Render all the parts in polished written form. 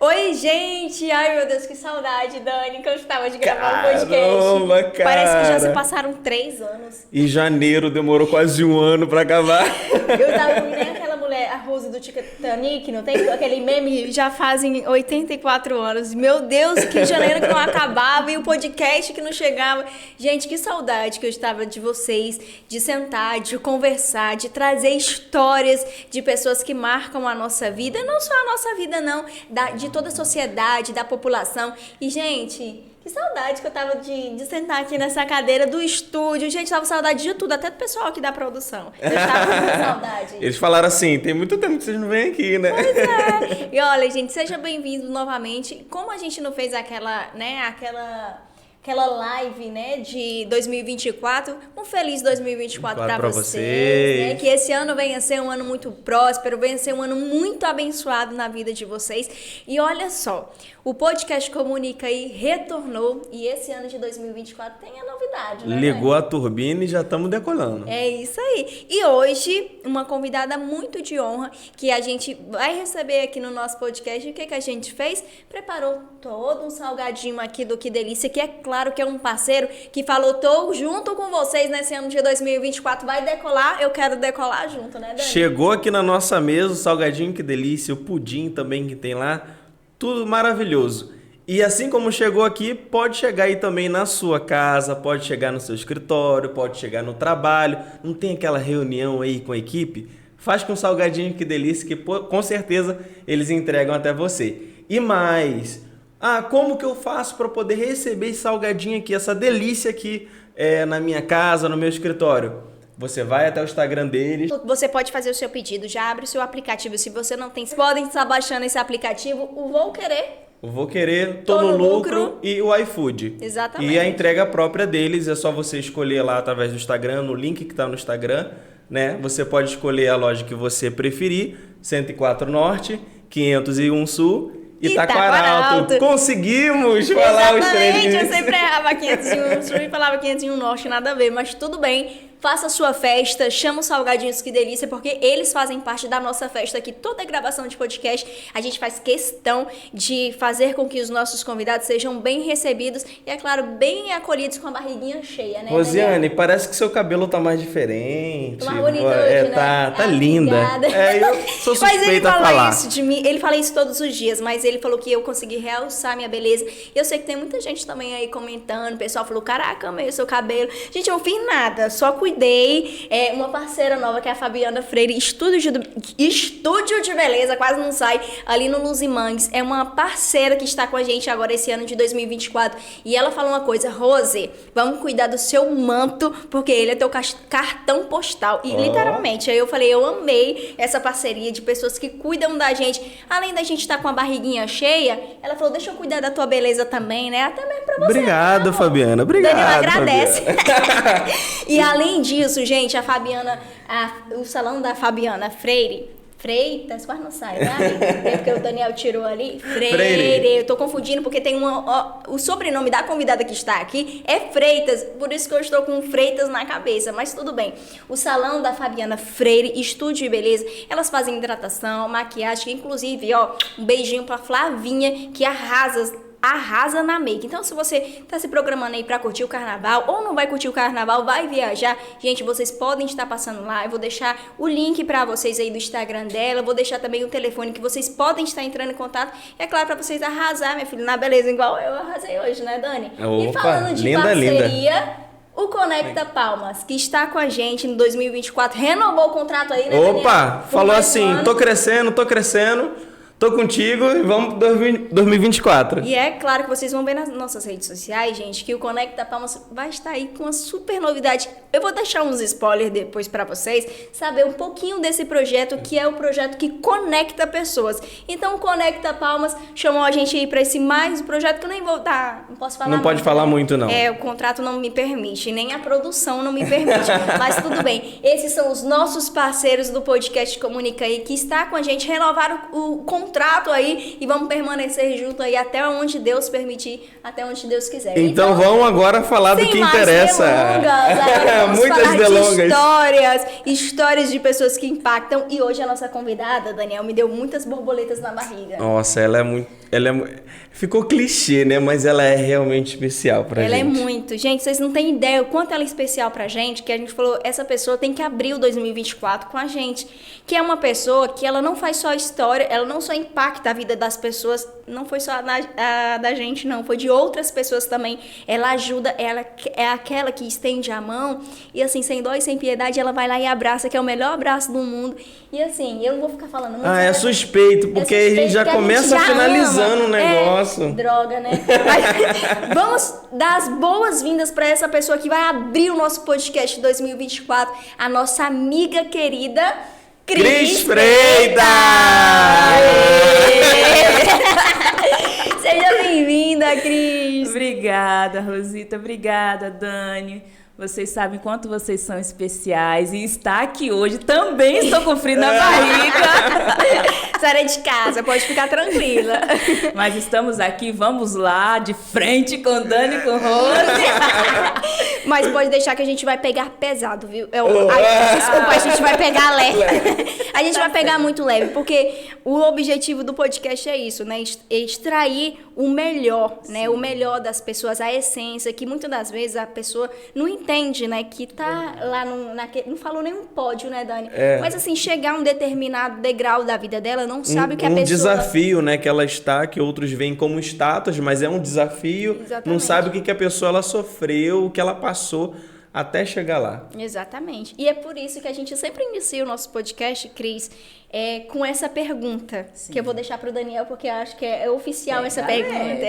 Oi, gente! Ai, meu Deus, que saudade, Dani, que eu estava de gravar um podcast. Caramba, cara. Parece que já se passaram 3 anos. Em janeiro demorou quase um ano pra acabar. Eu tava nem aquela mulher, a Rose do Titanic, não tem aquele meme? Já fazem 84 anos. Meu Deus, que janeiro que não acabava e o podcast que não chegava. Gente, que saudade que eu estava de vocês, de sentar, de conversar, de trazer histórias de pessoas que marcam a nossa vida. Não só a nossa vida, não, de toda a sociedade, da população. E, gente, que saudade que eu tava de sentar aqui nessa cadeira do estúdio. Gente, tava com saudade de tudo, até do pessoal aqui da produção. Eu tava com saudade. Eles falaram assim, tem muito tempo que vocês não vêm aqui, né? Pois é. E olha, gente, seja bem-vindo novamente. Como a gente não fez aquela live, né, de 2024, um feliz 2024 para vocês, né? Que esse ano venha ser um ano muito próspero, venha ser um ano muito abençoado na vida de vocês. E olha só, o podcast Comunica aí retornou e esse ano de 2024 tem a novidade, né? Ligou a turbina e já estamos decolando. É isso aí. E hoje, uma convidada muito de honra que a gente vai receber aqui no nosso podcast. E o que a gente fez? Preparou todo um salgadinho aqui do Que Delícia, que é claro que é um parceiro que falou, tô junto com vocês nesse ano de 2024, vai decolar, eu quero decolar junto, né, Dani? Chegou aqui na nossa mesa o salgadinho Que Delícia, o pudim também que tem lá, tudo maravilhoso. E assim como chegou aqui, pode chegar aí também na sua casa, pode chegar no seu escritório, pode chegar no trabalho, não tem aquela reunião aí com a equipe? Faz com salgadinho Que Delícia, que com certeza eles entregam até você. E mais... como que eu faço para poder receber esse salgadinho aqui, essa delícia aqui na minha casa, no meu escritório? Você vai até o Instagram deles. Você pode fazer o seu pedido, já abre o seu aplicativo. Se você não tem, podem estar baixando esse aplicativo, o Vou Querer. O Vou Querer, Tô no Lucro e o iFood. Exatamente. E a entrega própria deles, é só você escolher lá através do Instagram, no link que está no Instagram, né? Você pode escolher a loja que você preferir, 104 Norte, 501 Sul... Itaquaralto. Conseguimos falar os três. Exatamente, eu sempre errava 501 Sul e falava 501 Norte, nada a ver, mas tudo bem. Faça a sua festa, chama os salgadinhos Que Delícia, porque eles fazem parte da nossa festa aqui. Toda a gravação de podcast, a gente faz questão de fazer com que os nossos convidados sejam bem recebidos e, é claro, bem acolhidos com a barriguinha cheia, né? Rosiane, Daniel? parece que seu cabelo tá mais diferente. Tá mais bonita hoje, né? Tá linda. Eu sou suspeita a falar. Mas ele fala isso de mim, ele fala isso todos os dias, mas ele falou que eu consegui realçar minha beleza. E eu sei que tem muita gente também aí comentando, o pessoal falou, caraca, amei o seu cabelo. Gente, eu não fiz nada, só cuidei. Uma parceira nova que é a Fabiana Freire, estúdio de beleza, quase não sai, ali no Luzimangues. É uma parceira que está com a gente agora esse ano de 2024. E ela falou uma coisa, Rose, vamos cuidar do seu manto, porque ele é teu cartão postal. E literalmente, aí eu falei, eu amei essa parceria de pessoas que cuidam da gente. Além da gente estar com a barriguinha cheia, ela falou, deixa eu cuidar da tua beleza também, né? Até mesmo pra você. Obrigado, Fabiana. Obrigado. Daniela agradece. E além disso, gente, a Fabiana, o salão da Fabiana Freitas, quase não sai, né? É porque o Daniel tirou ali. Freire. Eu tô confundindo porque tem o sobrenome da convidada que está aqui é Freitas, por isso que eu estou com Freitas na cabeça, mas tudo bem. O salão da Fabiana Freire, estúdio de beleza, elas fazem hidratação, maquiagem, que inclusive, um beijinho pra Flavinha, que arrasa na make. Então, se você tá se programando aí pra curtir o carnaval ou não vai curtir o carnaval, vai viajar, gente, vocês podem estar passando lá. Eu vou deixar o link pra vocês aí do Instagram dela, vou deixar também o telefone que vocês podem estar entrando em contato. E é claro, pra vocês arrasar, minha filha, na beleza, igual eu arrasei hoje, né, Dani? E falando de parceria, o Conecta Palmas, que está com a gente no 2024, renovou o contrato aí, né, Daniel? Falou assim, tô crescendo, tô contigo e vamos para 2024. E é claro que vocês vão ver nas nossas redes sociais, gente, que o Conecta Palmas vai estar aí com uma super novidade. Eu vou deixar uns spoilers depois para vocês saber um pouquinho desse projeto, que é o projeto que conecta pessoas. Então, o Conecta Palmas chamou a gente aí para esse mais projeto que eu nem vou dar, não posso falar. Não pode falar muito, não. O contrato não me permite, nem a produção não me permite, mas tudo bem. Esses são os nossos parceiros do podcast Comunica aí, que está com a gente, renovaram o contrato aí e vamos permanecer junto aí até onde Deus permitir, até onde Deus quiser. Então vamos agora falar do que interessa. Muitas delongas. De histórias de pessoas que impactam. E hoje a nossa convidada, Daniel, me deu muitas borboletas na barriga. Nossa, ela é muito... Ficou clichê, né? Mas ela é realmente especial pra gente. Ela é muito. Gente, vocês não têm ideia o quanto ela é especial pra gente, que a gente falou, essa pessoa tem que abrir o 2024 com a gente. Que é uma pessoa que ela não faz só história, ela não só impacta a vida das pessoas, não foi só a da gente, não. Foi de outras pessoas também. Ela ajuda, ela é aquela que estende a mão e assim, sem dó e sem piedade, ela vai lá e abraça, que é o melhor abraço do mundo. E assim, eu não vou ficar falando muito. É suspeito, porque a gente já começa finalizando o negócio. Droga, né? Mas vamos dar as boas-vindas para essa pessoa que vai abrir o nosso podcast 2024, a nossa amiga querida Cris Freitas! Seja bem-vinda, Cris! Obrigada, Rosita. Obrigada, Dani. Vocês sabem quanto vocês são especiais. E estar aqui hoje também estou com frio na barriga. Sai de casa, pode ficar tranquila. Mas estamos aqui, vamos lá, de frente com Dani e com Rose. Mas pode deixar que a gente vai pegar pesado, viu? Desculpa, a gente vai pegar leve. A gente vai pegar muito leve, porque o objetivo do podcast é isso, né? Extrair o melhor, né? O melhor das pessoas, a essência, que muitas das vezes a pessoa não entende, né? Que tá lá não falou nenhum pódio, né, Dani? Mas assim, chegar a um determinado degrau da vida dela, não sabe o que a pessoa... Um desafio, né, que ela está, que outros veem como status, mas é um desafio. Exatamente. Não sabe o que a pessoa ela sofreu, o que ela passou até chegar lá. Exatamente. E é por isso que a gente sempre inicia o nosso podcast, Cris, com essa pergunta. Sim. Que eu vou deixar para o Daniel, porque eu acho que é oficial essa pergunta.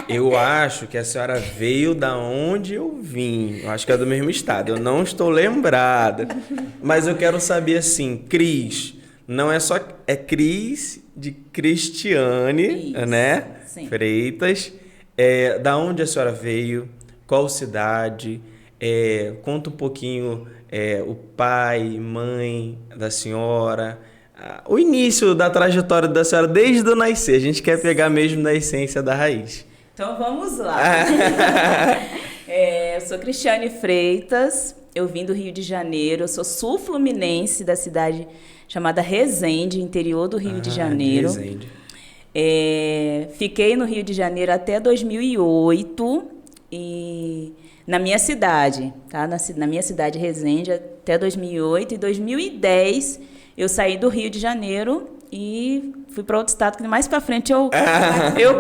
Eu acho que a senhora veio da onde eu vim. Eu acho que é do mesmo estado. Eu não estou lembrada. Mas eu quero saber assim, Cris, não é só... É Cris de Cristiane, isso, né? Sim. Freitas. Da onde a senhora veio? Qual cidade? Conta um pouquinho o pai, mãe da senhora, o início da trajetória da senhora desde o nascer. A gente quer pegar mesmo da essência da raiz. Então vamos lá. Eu sou Cristiane Freitas, eu vim do Rio de Janeiro, eu sou sul-fluminense da cidade chamada Resende, interior do Rio de Janeiro. Resende. Fiquei no Rio de Janeiro até 2008 e... Na minha cidade, tá? Na minha cidade, Resende, até 2008. Em 2010, eu saí do Rio de Janeiro e fui para outro estado, que mais para frente eu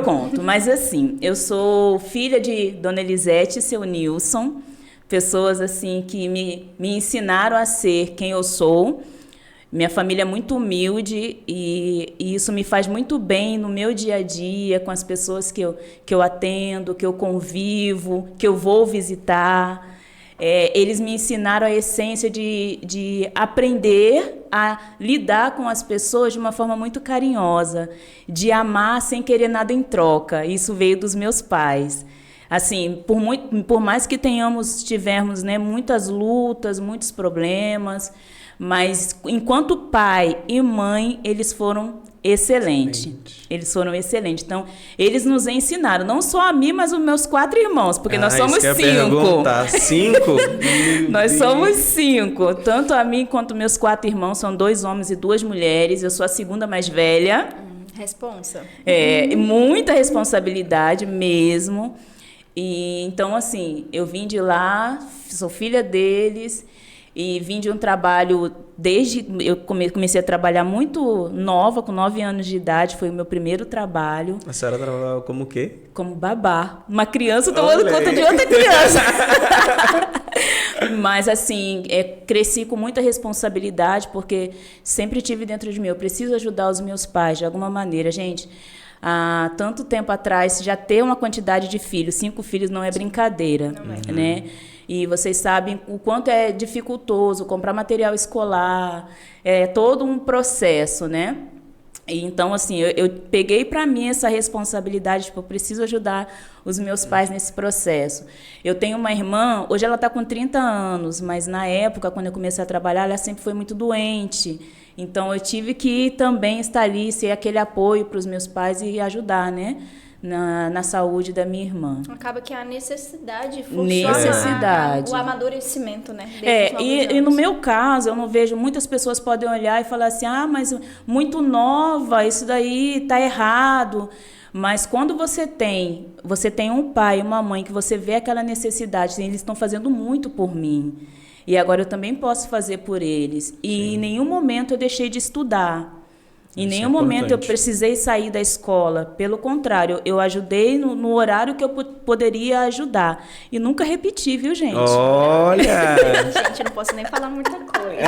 conto. Mas, assim, eu sou filha de Dona Elisete e seu Nilson, pessoas, assim, que me ensinaram a ser quem eu sou. Minha família é muito humilde e isso me faz muito bem no meu dia a dia, com as pessoas que eu atendo, que eu convivo, que eu vou visitar. Eles me ensinaram a essência de aprender a lidar com as pessoas de uma forma muito carinhosa, de amar sem querer nada em troca. Isso veio dos meus pais. Assim, por mais que tivemos, né, muitas lutas, muitos problemas, mas enquanto pai e mãe, eles foram excelentes. Eles foram excelentes. Então, eles nos ensinaram, não só a mim, mas os meus 4 irmãos, porque nós somos 5. 5? Nós somos 5. Tanto a mim quanto meus 4 irmãos, são 2 homens e 2 mulheres. Eu sou a segunda mais velha. Responsa. Muita responsabilidade mesmo. E então, assim, eu vim de lá, sou filha deles. E vim de um trabalho eu comecei a trabalhar muito nova, com 9 anos de idade, foi o meu primeiro trabalho. A senhora trabalhava como o quê? Como babá. Uma criança tomando conta de outra criança. Mas, assim, cresci com muita responsabilidade, porque sempre tive dentro de mim, eu preciso ajudar os meus pais de alguma maneira. Gente, há tanto tempo atrás, já ter uma quantidade de filhos, 5 filhos não é brincadeira, né? E vocês sabem o quanto é dificultoso comprar material escolar, é todo um processo, né? E então, assim, eu peguei para mim essa responsabilidade, eu preciso ajudar os meus pais nesse processo. Eu tenho uma irmã, hoje ela está com 30 anos, mas na época, quando eu comecei a trabalhar, ela sempre foi muito doente. Então, eu tive que também estar ali, ser aquele apoio para os meus pais e ajudar, né? Na saúde da minha irmã. Acaba que a necessidade o amadurecimento, né? E no meu caso, eu não vejo, muitas pessoas podem olhar e falar assim, mas muito nova, isso daí tá errado. Mas quando você tem um pai e uma mãe que você vê aquela necessidade, eles estão fazendo muito por mim. E agora eu também posso fazer por eles. E em nenhum momento eu deixei de estudar. Em nenhum momento eu precisei sair da escola. Pelo contrário, eu ajudei no horário que eu poderia ajudar. E nunca repeti, viu, gente? Olha! Gente, eu não posso nem falar muita coisa.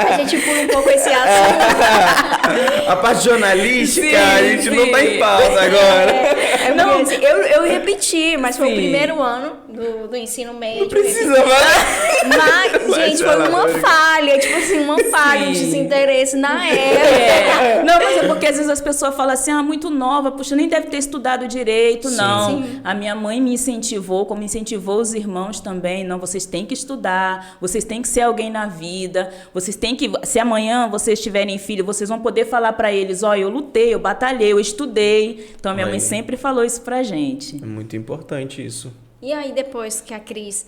A gente pula um pouco esse assunto. A parte jornalística, Sim, a gente não tá em pausa agora. Não, assim, eu repeti, mas foi o primeiro ano do ensino médio. Não precisa falar. Mas, gente, foi uma falha. Tipo assim, uma falha, um desinteresse na época. Não, mas é porque às vezes as pessoas falam assim, muito nova, puxa, nem deve ter estudado direito. Sim. Não, Sim. A minha mãe me incentivou, como incentivou os irmãos também. Não, vocês têm que estudar, vocês têm que ser alguém na vida, vocês têm que, se amanhã vocês tiverem filho, vocês vão poder falar para eles, eu lutei, eu batalhei, eu estudei. Então a minha mãe sempre falou isso pra gente. É muito importante isso. E aí, depois que a Cris...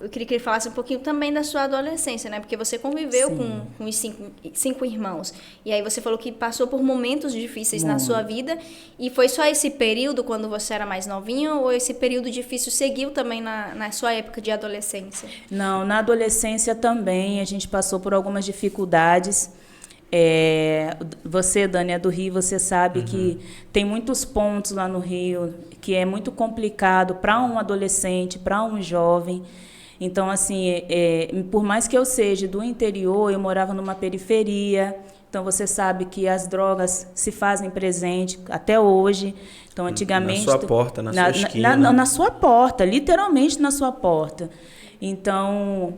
Eu queria que ele falasse um pouquinho também da sua adolescência, né? Porque você conviveu com os cinco irmãos. E aí você falou que passou por momentos difíceis na sua vida. E foi só esse período, quando você era mais novinha? Ou esse período difícil seguiu também na sua época de adolescência? Não, na adolescência também a gente passou por algumas dificuldades. Você, Dani, é do Rio, você sabe que tem muitos pontos lá no Rio que é muito complicado para um adolescente, para um jovem. Então, assim, por mais que eu seja do interior, eu morava numa periferia. Então, você sabe que as drogas se fazem presente até hoje. Então, antigamente... Na sua porta, na sua esquina. Na sua porta, literalmente na sua porta. Então,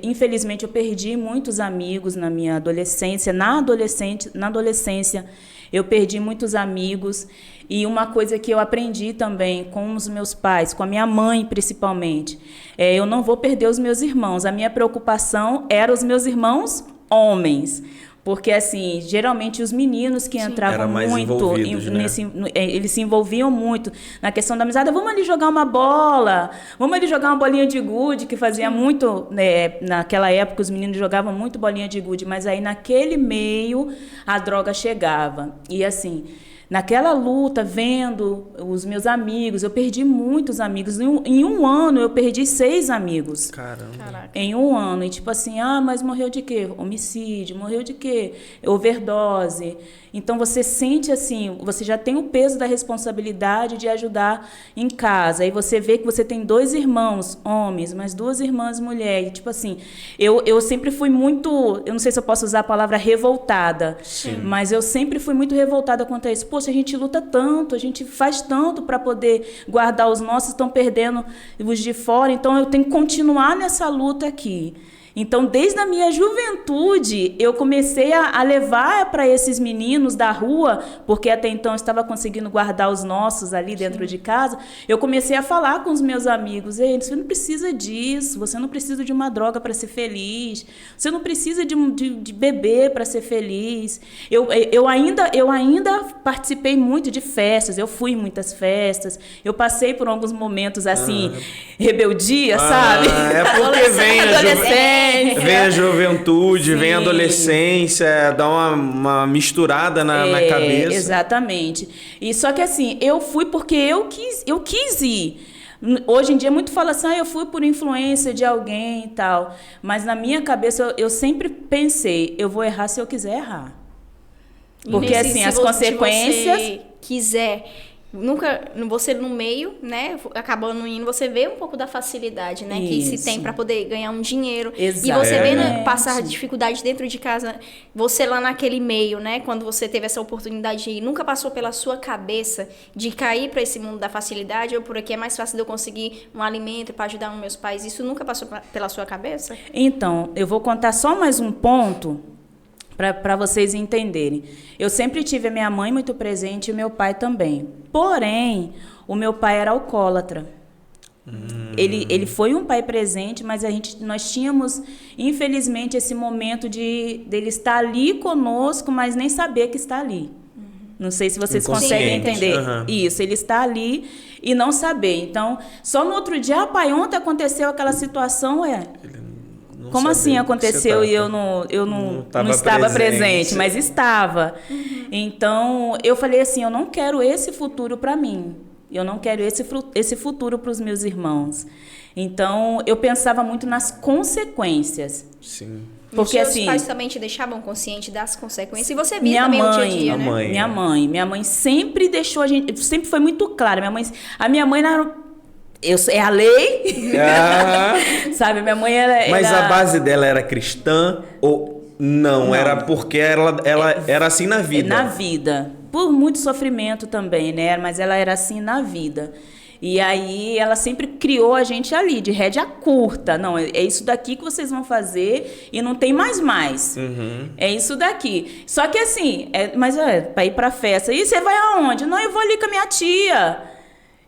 infelizmente, eu perdi muitos amigos na minha adolescência. Na adolescência, eu perdi muitos amigos. E uma coisa que eu aprendi também com os meus pais, com a minha mãe principalmente, eu não vou perder os meus irmãos. A minha preocupação era os meus irmãos homens. Porque, assim, geralmente os meninos que entravam muito, eles se envolviam muito na questão da amizade. Vamos ali jogar uma bola, vamos ali jogar uma bolinha de gude, que fazia muito, né, naquela época os meninos jogavam muito bolinha de gude, mas aí naquele meio a droga chegava. E assim... Naquela luta, vendo os meus amigos, eu perdi muitos amigos. Em um ano, eu perdi 6 amigos. Caramba. Em um ano. E tipo assim, mas morreu de quê? Homicídio. Morreu de quê? Overdose. Então, você sente assim, você já tem o peso da responsabilidade de ajudar em casa. Aí você vê que você tem 2 irmãos homens, mas 2 irmãs mulheres. Tipo assim, eu sempre fui muito, eu não sei se eu posso usar a palavra revoltada, mas eu sempre fui muito revoltada quanto a isso. Poxa, a gente luta tanto, a gente faz tanto para poder guardar os nossos, estão perdendo os de fora, então eu tenho que continuar nessa luta aqui. Então, desde a minha juventude, eu comecei a levar para esses meninos da rua, porque até então eu estava conseguindo guardar os nossos ali dentro de casa, eu comecei a falar com os meus amigos, você não precisa disso, você não precisa de uma droga para ser feliz, você não precisa de beber para ser feliz. Eu ainda participei muito de festas, eu fui em muitas festas, eu passei por alguns momentos assim, rebeldia, sabe? É porque vem a juventude, vem a adolescência, dá uma misturada na cabeça. Exatamente. E só que assim, eu fui porque eu quis ir. Hoje em dia muito fala assim, eu fui por influência de alguém e tal. Mas na minha cabeça eu sempre pensei, eu vou errar se eu quiser errar. Porque assim, as consequências... Se você quiser... Nunca, você no meio, né, acabando indo, você vê um pouco da facilidade, né, que se tem para poder ganhar um dinheiro. Exato. E você vê passar dificuldade dentro de casa, você lá naquele meio, né, quando você teve essa oportunidade de ir, nunca passou pela sua cabeça de cair para esse mundo da facilidade, ou por aqui é mais fácil de eu conseguir um alimento para ajudar os meus pais, isso nunca passou pela sua cabeça? Então, eu vou contar só mais um ponto para vocês entenderem. Eu sempre tive a minha mãe muito presente e o meu pai também. Porém, o meu pai era alcoólatra. Ele foi um pai presente, mas nós tínhamos, infelizmente, esse momento dele estar ali conosco, mas nem saber que está ali. Não sei se vocês conseguem entender. Isso, ele está ali e não saber. Então, só no outro dia, pai, ontem aconteceu aquela situação, como assim aconteceu e eu não estava presente, mas estava. Então, eu falei assim, eu não quero esse futuro para mim. Eu não quero esse futuro para os meus irmãos. Então, eu pensava muito nas consequências. Sim. Porque os seus pais também te deixavam consciente das consequências. E você via também o dia a dia, né? Minha mãe sempre deixou a gente... Sempre foi muito clara. A minha mãe é a lei. Sabe? Minha mãe era... Mas a base dela era cristã ou não? Era porque ela era assim na vida? Na vida. Por muito sofrimento também, né? Mas ela era assim na vida. E aí ela sempre criou a gente ali, de rédea curta. Não, é isso daqui que vocês vão fazer e não tem mais. É isso daqui. Só que assim, para ir pra festa. E você vai aonde? Não, eu vou ali com a minha tia.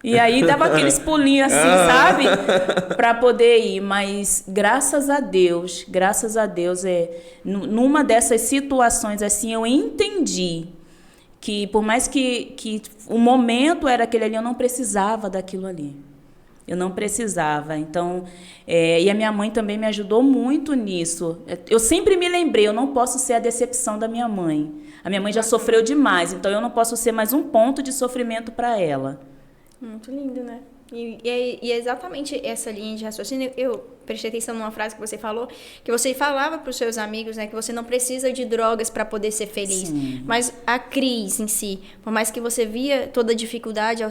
E aí dava aqueles pulinhos assim, sabe? Pra poder ir. Mas graças a Deus, numa dessas situações assim, eu entendi que por mais que o momento era aquele ali, eu não precisava daquilo ali. Eu não precisava. Então, e a minha mãe também me ajudou muito nisso. Eu sempre me lembrei, eu não posso ser a decepção da minha mãe. A minha mãe já sofreu demais, então eu não posso ser mais um ponto de sofrimento para ela. Muito lindo, né? E é exatamente essa linha de raciocínio. Eu prestei atenção numa frase que você falou, que você falava para os seus amigos, né, que você não precisa de drogas para poder ser feliz. Sim. Mas a Cris em si, por mais que você via toda a dificuldade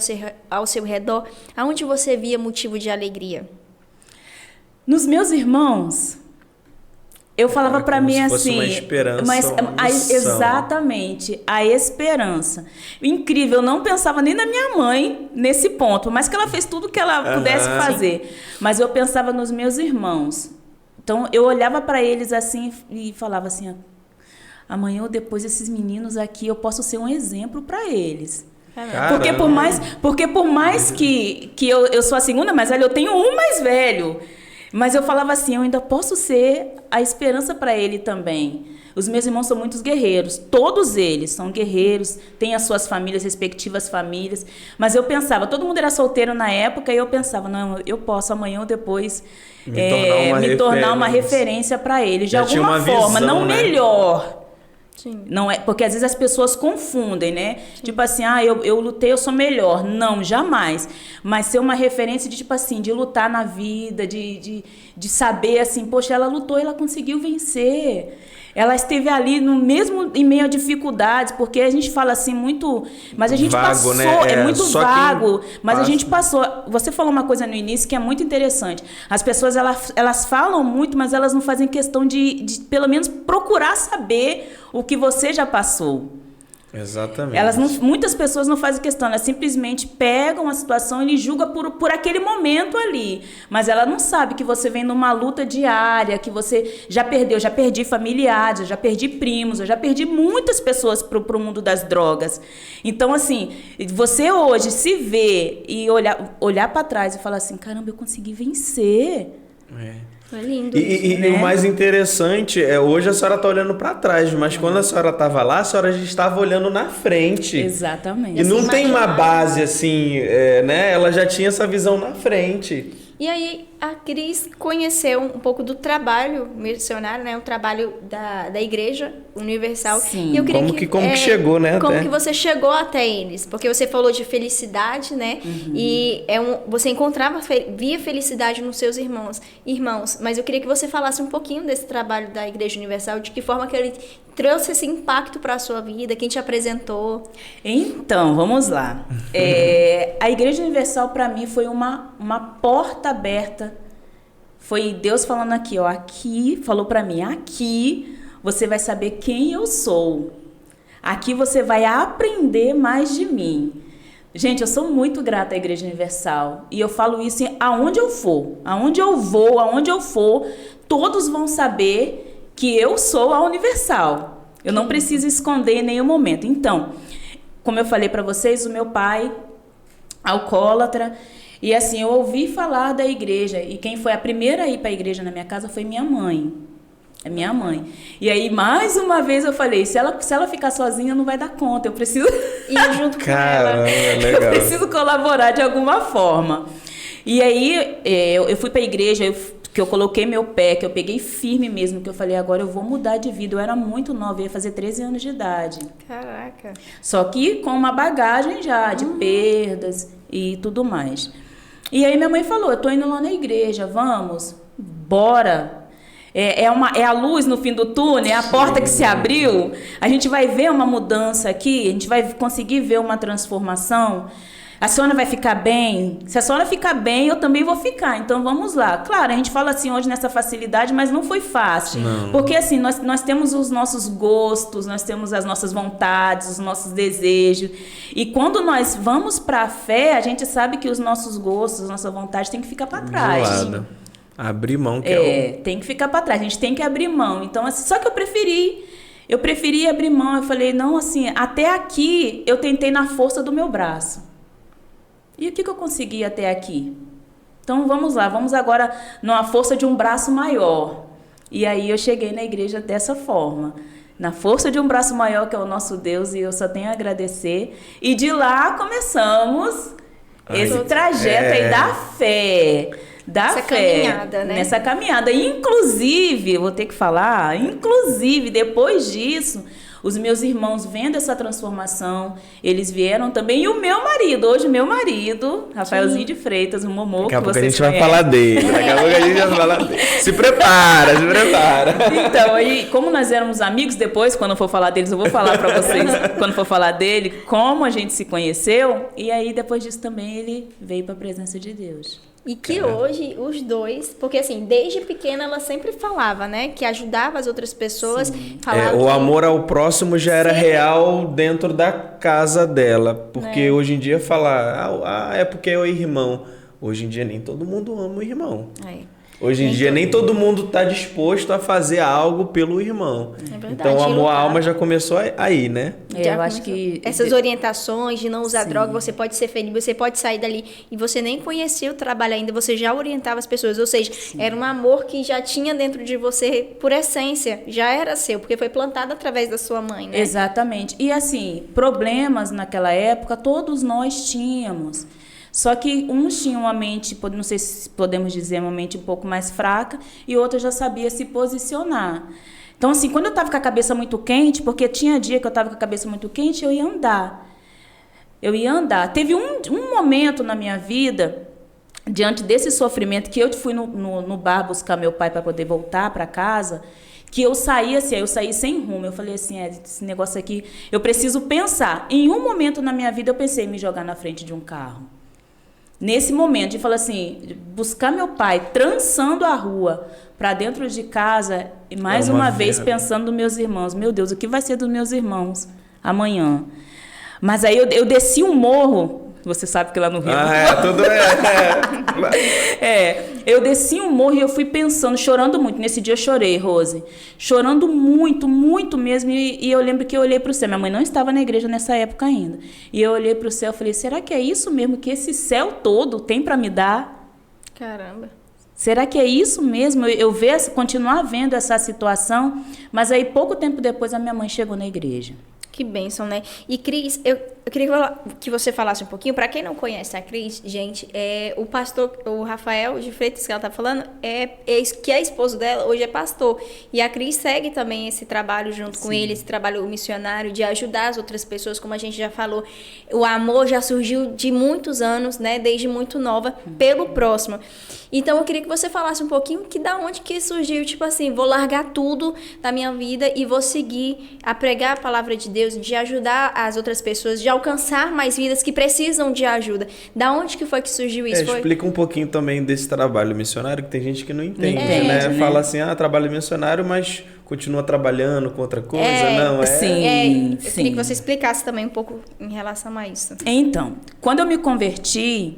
ao seu redor, aonde você via motivo de alegria? Nos meus irmãos, eu falava para mim assim, fosse uma esperança, exatamente, a esperança. Incrível, eu não pensava nem na minha mãe nesse ponto, mas que ela fez tudo que ela pudesse fazer. Mas eu pensava nos meus irmãos. Então eu olhava para eles assim e falava assim: amanhã ou depois esses meninos aqui eu posso ser um exemplo para eles. Porque por mais que eu sou a segunda mais velha, eu tenho um mais velho. Mas eu falava assim, eu ainda posso ser a esperança para ele também. Os meus irmãos são muitos guerreiros, todos eles são guerreiros, têm as suas famílias, respectivas famílias. Mas eu pensava, todo mundo era solteiro na época, e eu pensava, não, eu posso amanhã ou depois me tornar uma referência para ele, de alguma forma, visão, não melhor. Sim. Não é, porque às vezes as pessoas confundem, né? Sim. Tipo assim, eu lutei, eu sou melhor. Não, jamais. Mas ser uma referência de, tipo assim, de lutar na vida, de saber assim, poxa, ela lutou e ela conseguiu vencer. Ela esteve ali no mesmo em meio a dificuldades, porque a gente fala assim muito, mas a gente vago, passou, né? É muito vago, mas a gente passou. Você falou uma coisa no início que é muito interessante. As pessoas elas falam muito, mas elas não fazem questão de pelo menos procurar saber o que você já passou. Exatamente. Muitas pessoas não fazem questão, elas simplesmente pegam a situação e julgam por aquele momento ali. Mas ela não sabe que você vem numa luta diária, que você já perdi familiares, eu já perdi primos, eu já perdi muitas pessoas pro mundo das drogas. Então, assim, você hoje se vê e olhar para trás e falar assim, caramba, eu consegui vencer. É lindo. E o mais interessante é, hoje a senhora está olhando para trás, mas quando a senhora estava lá, a senhora já estava olhando na frente. Exatamente. E não tem uma base assim, né? Ela já tinha essa visão na frente. E aí a Cris conheceu um pouco do trabalho missionário, né? O trabalho da Igreja Universal. Sim. E eu queria como que chegou, né? Como que você chegou até eles? Porque você falou de felicidade, né? Uhum. E você via felicidade nos seus irmãos. Mas eu queria que você falasse um pouquinho desse trabalho da Igreja Universal, de que forma que ele trouxe esse impacto para a sua vida, quem te apresentou. Então, vamos lá. A Igreja Universal, para mim, foi uma porta aberta. Foi Deus falando aqui, falou para mim, aqui você vai saber quem eu sou. Aqui você vai aprender mais de mim. Gente, eu sou muito grata à Igreja Universal. E eu falo isso aonde eu for. Aonde eu for, todos vão saber que eu sou a Universal. Eu não preciso esconder em nenhum momento. Então, como eu falei para vocês, o meu pai, alcoólatra, e assim, eu ouvi falar da igreja, e quem foi a primeira a ir para a igreja na minha casa foi minha mãe. É minha mãe. E aí, mais uma vez, eu falei, se ela ficar sozinha, não vai dar conta, eu preciso ir junto com ela. Legal. Eu preciso colaborar de alguma forma. E aí, eu fui para a igreja, eu que eu coloquei meu pé, que eu peguei firme mesmo, que eu falei, agora eu vou mudar de vida. Eu era muito nova, eu ia fazer 13 anos de idade. Caraca. Só que com uma bagagem já de perdas e tudo mais. E aí minha mãe falou, eu tô indo lá na igreja, vamos, bora. É a luz no fim do túnel, é a porta que se abriu. A gente vai ver uma mudança aqui, a gente vai conseguir ver uma transformação. A senhora vai ficar bem? Se a senhora ficar bem, eu também vou ficar. Então, vamos lá. Claro, a gente fala assim hoje nessa facilidade, mas não foi fácil. Não. Porque, assim, nós temos os nossos gostos, nós temos as nossas vontades, os nossos desejos. E quando nós vamos para a fé, a gente sabe que os nossos gostos, nossa vontade tem que ficar para trás. De lado. Abrir mão, que é tem que ficar para trás. A gente tem que abrir mão. Então, assim, só que eu preferi abrir mão. Eu falei, não, assim, até aqui eu tentei na força do meu braço. E o que eu consegui até aqui? Então, vamos lá. Vamos agora numa força de um braço maior. E aí eu cheguei na igreja dessa forma. Na força de um braço maior, que é o nosso Deus, e eu só tenho a agradecer. E de lá começamos esse trajeto aí da fé. Essa caminhada, né? Nessa caminhada. Inclusive, eu vou ter que falar, depois disso, os meus irmãos vendo essa transformação, eles vieram também. E o meu marido, hoje meu marido, Rafaelzinho de Freitas, o Momô, Daqui a que pouco a vocês gente vai conhecem. falar dele. Daqui a pouco a gente vai falar dele. Se prepara. Então, aí, como nós éramos amigos, depois, quando eu for falar deles, eu vou falar pra vocês, quando for falar dele, como a gente se conheceu. E aí, depois disso também, ele veio pra presença de Deus. E que hoje, os dois... Porque, assim, desde pequena, ela sempre falava, né? Que ajudava as outras pessoas. Falava O que... amor ao próximo já era real dentro da casa dela. Porque hoje em dia falar... é porque é o irmão. Hoje em dia nem todo mundo ama o irmão. Hoje em dia nem todo mundo está disposto a fazer algo pelo irmão. É verdade, então o amor à alma já começou aí, né? Eu acho que... Essas orientações de não usar droga, você pode ser feliz, você pode sair dali. E você nem conhecia o trabalho ainda, você já orientava as pessoas. Ou seja, era um amor que já tinha dentro de você por essência. Já era seu, porque foi plantado através da sua mãe, né? Exatamente. E assim, problemas naquela época, todos nós tínhamos. Só que uns tinham uma mente, não sei se podemos dizer, uma mente um pouco mais fraca, e outros já sabia se posicionar. Então, assim, quando eu estava com a cabeça muito quente, porque tinha dia que eu estava com a cabeça muito quente, eu ia andar. Teve um momento na minha vida, diante desse sofrimento, que eu fui no bar buscar meu pai para poder voltar para casa, que eu saí assim, eu saí sem rumo. Eu falei assim, esse negócio aqui, eu preciso pensar. Em um momento na minha vida, eu pensei em me jogar na frente de um carro. Nesse momento, de falar assim, buscar meu pai trançando a rua para dentro de casa, e mais uma vez pensando nos meus irmãos. Meu Deus, o que vai ser dos meus irmãos amanhã? Mas aí eu desci um morro. Você sabe que lá no Rio... eu desci um morro e eu fui pensando, chorando muito. Nesse dia eu chorei, Rose. Chorando muito, muito mesmo. E eu lembro que eu olhei para o céu. Minha mãe não estava na igreja nessa época ainda. E eu olhei para o céu e falei, será que é isso mesmo que esse céu todo tem para me dar? Caramba. Será que é isso mesmo? Continuar vendo essa situação. Mas aí, pouco tempo depois, a minha mãe chegou na igreja. Que bênção, né? E Cris, eu queria que você falasse um pouquinho, para quem não conhece a Cris, gente, o pastor, o Rafael de Freitas, que ela tá falando, que é esposo dela, hoje é pastor. E a Cris segue também esse trabalho junto com ele, esse trabalho missionário de ajudar as outras pessoas, como a gente já falou. O amor já surgiu de muitos anos, né? Desde muito nova, pelo próximo. Então, eu queria que você falasse um pouquinho da onde que surgiu, tipo assim, vou largar tudo da minha vida e vou seguir a pregar a palavra de Deus, de ajudar as outras pessoas, de alcançar mais vidas que precisam de ajuda. Da onde que foi que surgiu isso? Explica um pouquinho também desse trabalho missionário, que tem gente que não entende, né? Fala assim, trabalho missionário, mas continua trabalhando com outra coisa, Sim, eu queria que você explicasse também um pouco em relação a isso. Então, quando eu me converti,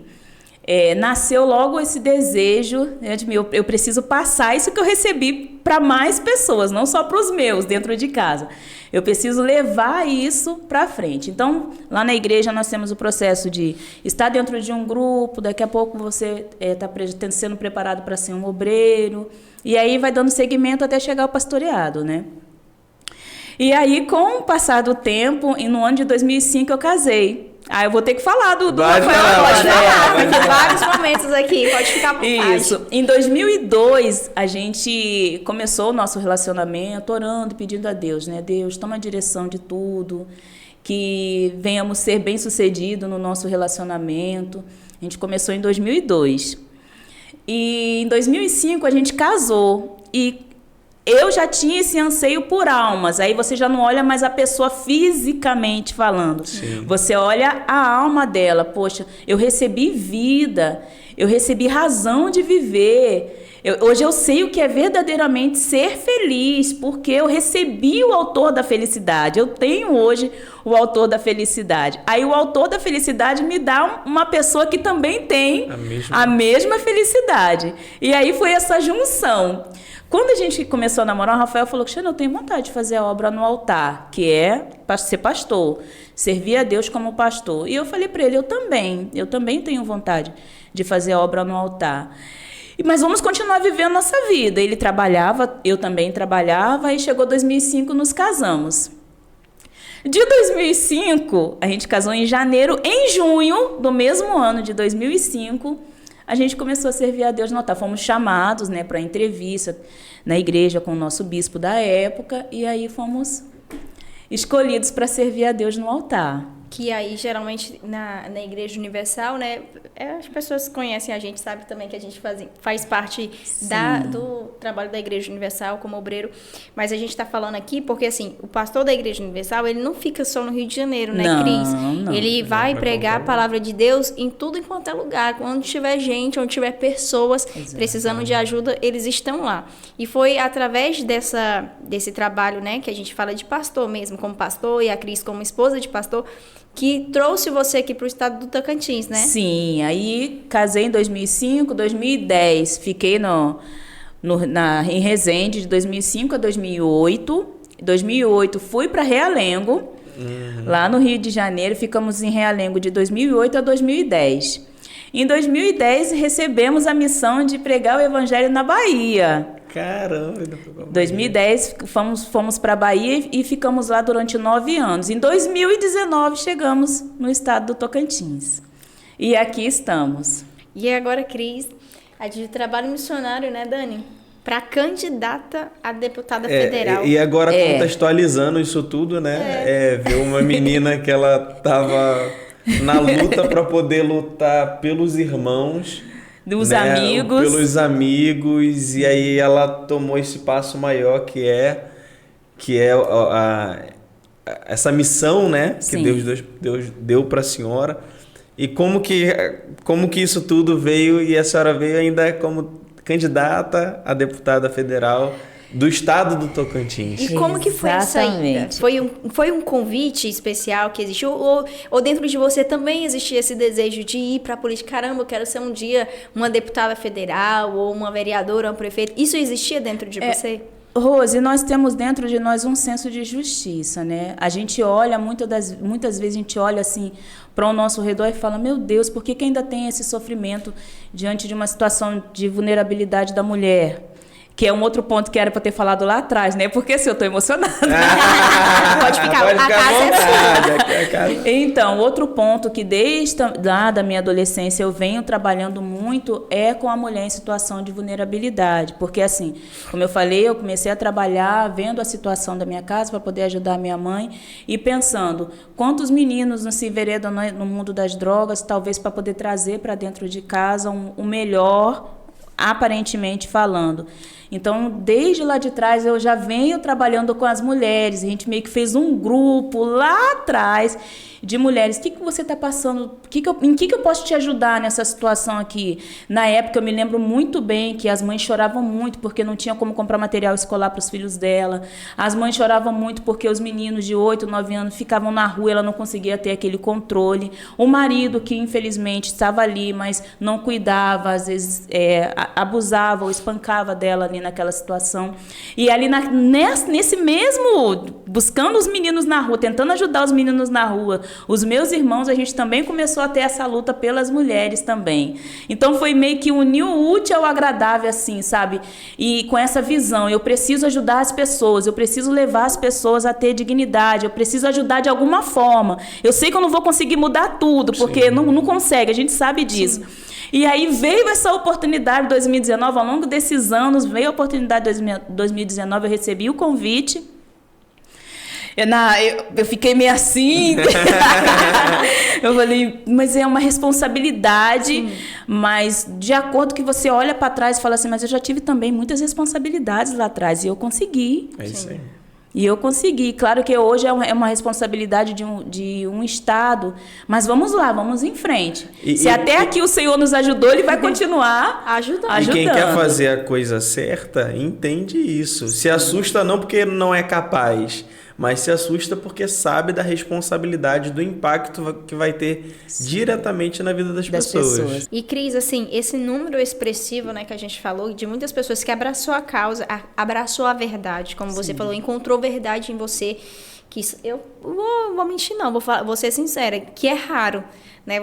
nasceu logo esse desejo, né, de eu preciso passar isso que eu recebi para mais pessoas, não só para os meus dentro de casa. Eu preciso levar isso para frente. Então, lá na igreja nós temos o processo de estar dentro de um grupo, daqui a pouco você está sendo preparado para ser um obreiro, e aí vai dando seguimento até chegar ao pastoreado, né? E aí, com o passar do tempo, e no ano de 2005 eu casei. Eu vou ter que falar do Rafael agora. Porque vários momentos experiências aqui, pode ficar à vontade. Isso. Em 2002, a gente começou o nosso relacionamento orando, pedindo a Deus, né? Deus, toma a direção de tudo, que venhamos ser bem-sucedidos no nosso relacionamento. A gente começou em 2002. E em 2005 a gente casou e eu já tinha esse anseio por almas. Aí você já não olha mais a pessoa fisicamente falando. Sim. Você olha a alma dela. Poxa, eu recebi vida, eu recebi razão de viver. Hoje eu sei o que é verdadeiramente ser feliz, porque eu recebi o autor da felicidade. Eu tenho hoje o autor da felicidade. Aí o autor da felicidade me dá uma pessoa que também tem a mesma felicidade. E aí foi essa junção. Quando a gente começou a namorar, o Rafael falou que eu tenho vontade de fazer a obra no altar, que é ser pastor, servir a Deus como pastor. E eu falei para ele, eu também tenho vontade de fazer a obra no altar. Mas vamos continuar vivendo nossa vida. Ele trabalhava, eu também trabalhava, e chegou 2005, nos casamos. De 2005, a gente casou em janeiro. Em junho do mesmo ano de 2005, a gente começou a servir a Deus no altar. Fomos chamados, né, para entrevista na igreja com o nosso bispo da época, e aí fomos escolhidos para servir a Deus no altar. Que aí, geralmente, na Igreja Universal, né? As pessoas que conhecem a gente, sabem também que a gente faz parte do trabalho da Igreja Universal como obreiro. Mas a gente está falando aqui porque, assim, o pastor da Igreja Universal, ele não fica só no Rio de Janeiro, né, Cris? Não. Ele vai pregar a palavra de Deus em tudo e quanto é lugar. Onde tiver gente, onde tiver pessoas precisando de ajuda, eles estão lá. E foi através desse trabalho, né, que a gente fala de pastor mesmo, como pastor, e a Cris como esposa de pastor, que trouxe você aqui para o estado do Tocantins, né? Sim, aí casei em 2005, 2010, fiquei em Resende de 2005 a 2008. Em 2008 fui para Realengo, lá no Rio de Janeiro, ficamos em Realengo de 2008 a 2010. Em 2010 recebemos a missão de pregar o evangelho na Bahia. Caramba! Em 2010 fomos para a Bahia e ficamos lá durante 9 anos. Em 2019 chegamos no estado do Tocantins. E aqui estamos. E agora, Cris, a de trabalho missionário, né, Dani? Para candidata a deputada federal. E agora contextualizando isso tudo, né? Ver uma menina que ela estava na luta para poder lutar pelos irmãos, dos amigos. Pelos amigos, e aí ela tomou esse passo maior que é essa missão, né? Sim. Que Deus deu para a senhora. E como que isso tudo veio, e a senhora veio ainda como candidata a deputada federal do estado do Tocantins. E como que foi essa ida? Foi um convite especial que existiu? Ou dentro de você também existia esse desejo de ir para a política? Caramba, eu quero ser um dia uma deputada federal, ou uma vereadora, ou um prefeito. Isso existia dentro de você? Rose, nós temos dentro de nós um senso de justiça, né? A gente olha, muitas vezes a gente olha assim para o nosso redor e fala, meu Deus, por que ainda tem esse sofrimento diante de uma situação de vulnerabilidade da mulher? Que é um outro ponto que era para ter falado lá atrás, né? Porque assim, eu estou emocionada. Pode ficar, a casa é sua. Então, outro ponto que desde lá da minha adolescência eu venho trabalhando muito é com a mulher em situação de vulnerabilidade. Porque assim, como eu falei, eu comecei a trabalhar vendo a situação da minha casa para poder ajudar a minha mãe e pensando quantos meninos não se enveredam no mundo das drogas, talvez para poder trazer para dentro de casa um melhor, aparentemente falando. Então, desde lá de trás, eu já venho trabalhando com as mulheres. A gente meio que fez um grupo lá atrás de mulheres. O que você está passando? Em que eu posso te ajudar nessa situação aqui? Na época, eu me lembro muito bem que as mães choravam muito porque não tinha como comprar material escolar para os filhos dela. As mães choravam muito porque os meninos de 8, 9 anos ficavam na rua, ela não conseguia ter aquele controle. O marido, que infelizmente estava ali, mas não cuidava, às vezes abusava ou espancava dela ali naquela situação. E ali nesse mesmo, buscando os meninos na rua, tentando ajudar os meninos na rua, os meus irmãos, a gente também começou a ter essa luta pelas mulheres também. Então foi meio que unir o útil ao agradável, assim, sabe? E com essa visão, eu preciso ajudar as pessoas, eu preciso levar as pessoas a ter dignidade, eu preciso ajudar de alguma forma. Eu sei que eu não vou conseguir mudar tudo, porque não consegue, a gente sabe disso. Sim. E aí veio essa oportunidade em 2019, ao longo desses anos, veio a oportunidade em 2019, eu recebi o convite. Eu fiquei meio assim. Eu falei, mas é uma responsabilidade. Mas de acordo que você olha para trás e fala assim, mas eu já tive também muitas responsabilidades lá atrás e eu consegui. É isso aí. E eu consegui. Claro que hoje é uma responsabilidade de um Estado, mas vamos lá, vamos em frente. Se até aqui o Senhor nos ajudou, Ele vai continuar ajudando. E quem quer fazer a coisa certa, entende isso. Se assusta não porque não é capaz, mas se assusta porque sabe da responsabilidade, do impacto que vai ter diretamente na vida das pessoas. E, Cris, assim, esse número expressivo, né, que a gente falou, de muitas pessoas que abraçou a causa, abraçou a verdade, como você falou, encontrou verdade em você, que eu vou mentir não, vou ser sincera, que é raro. Né?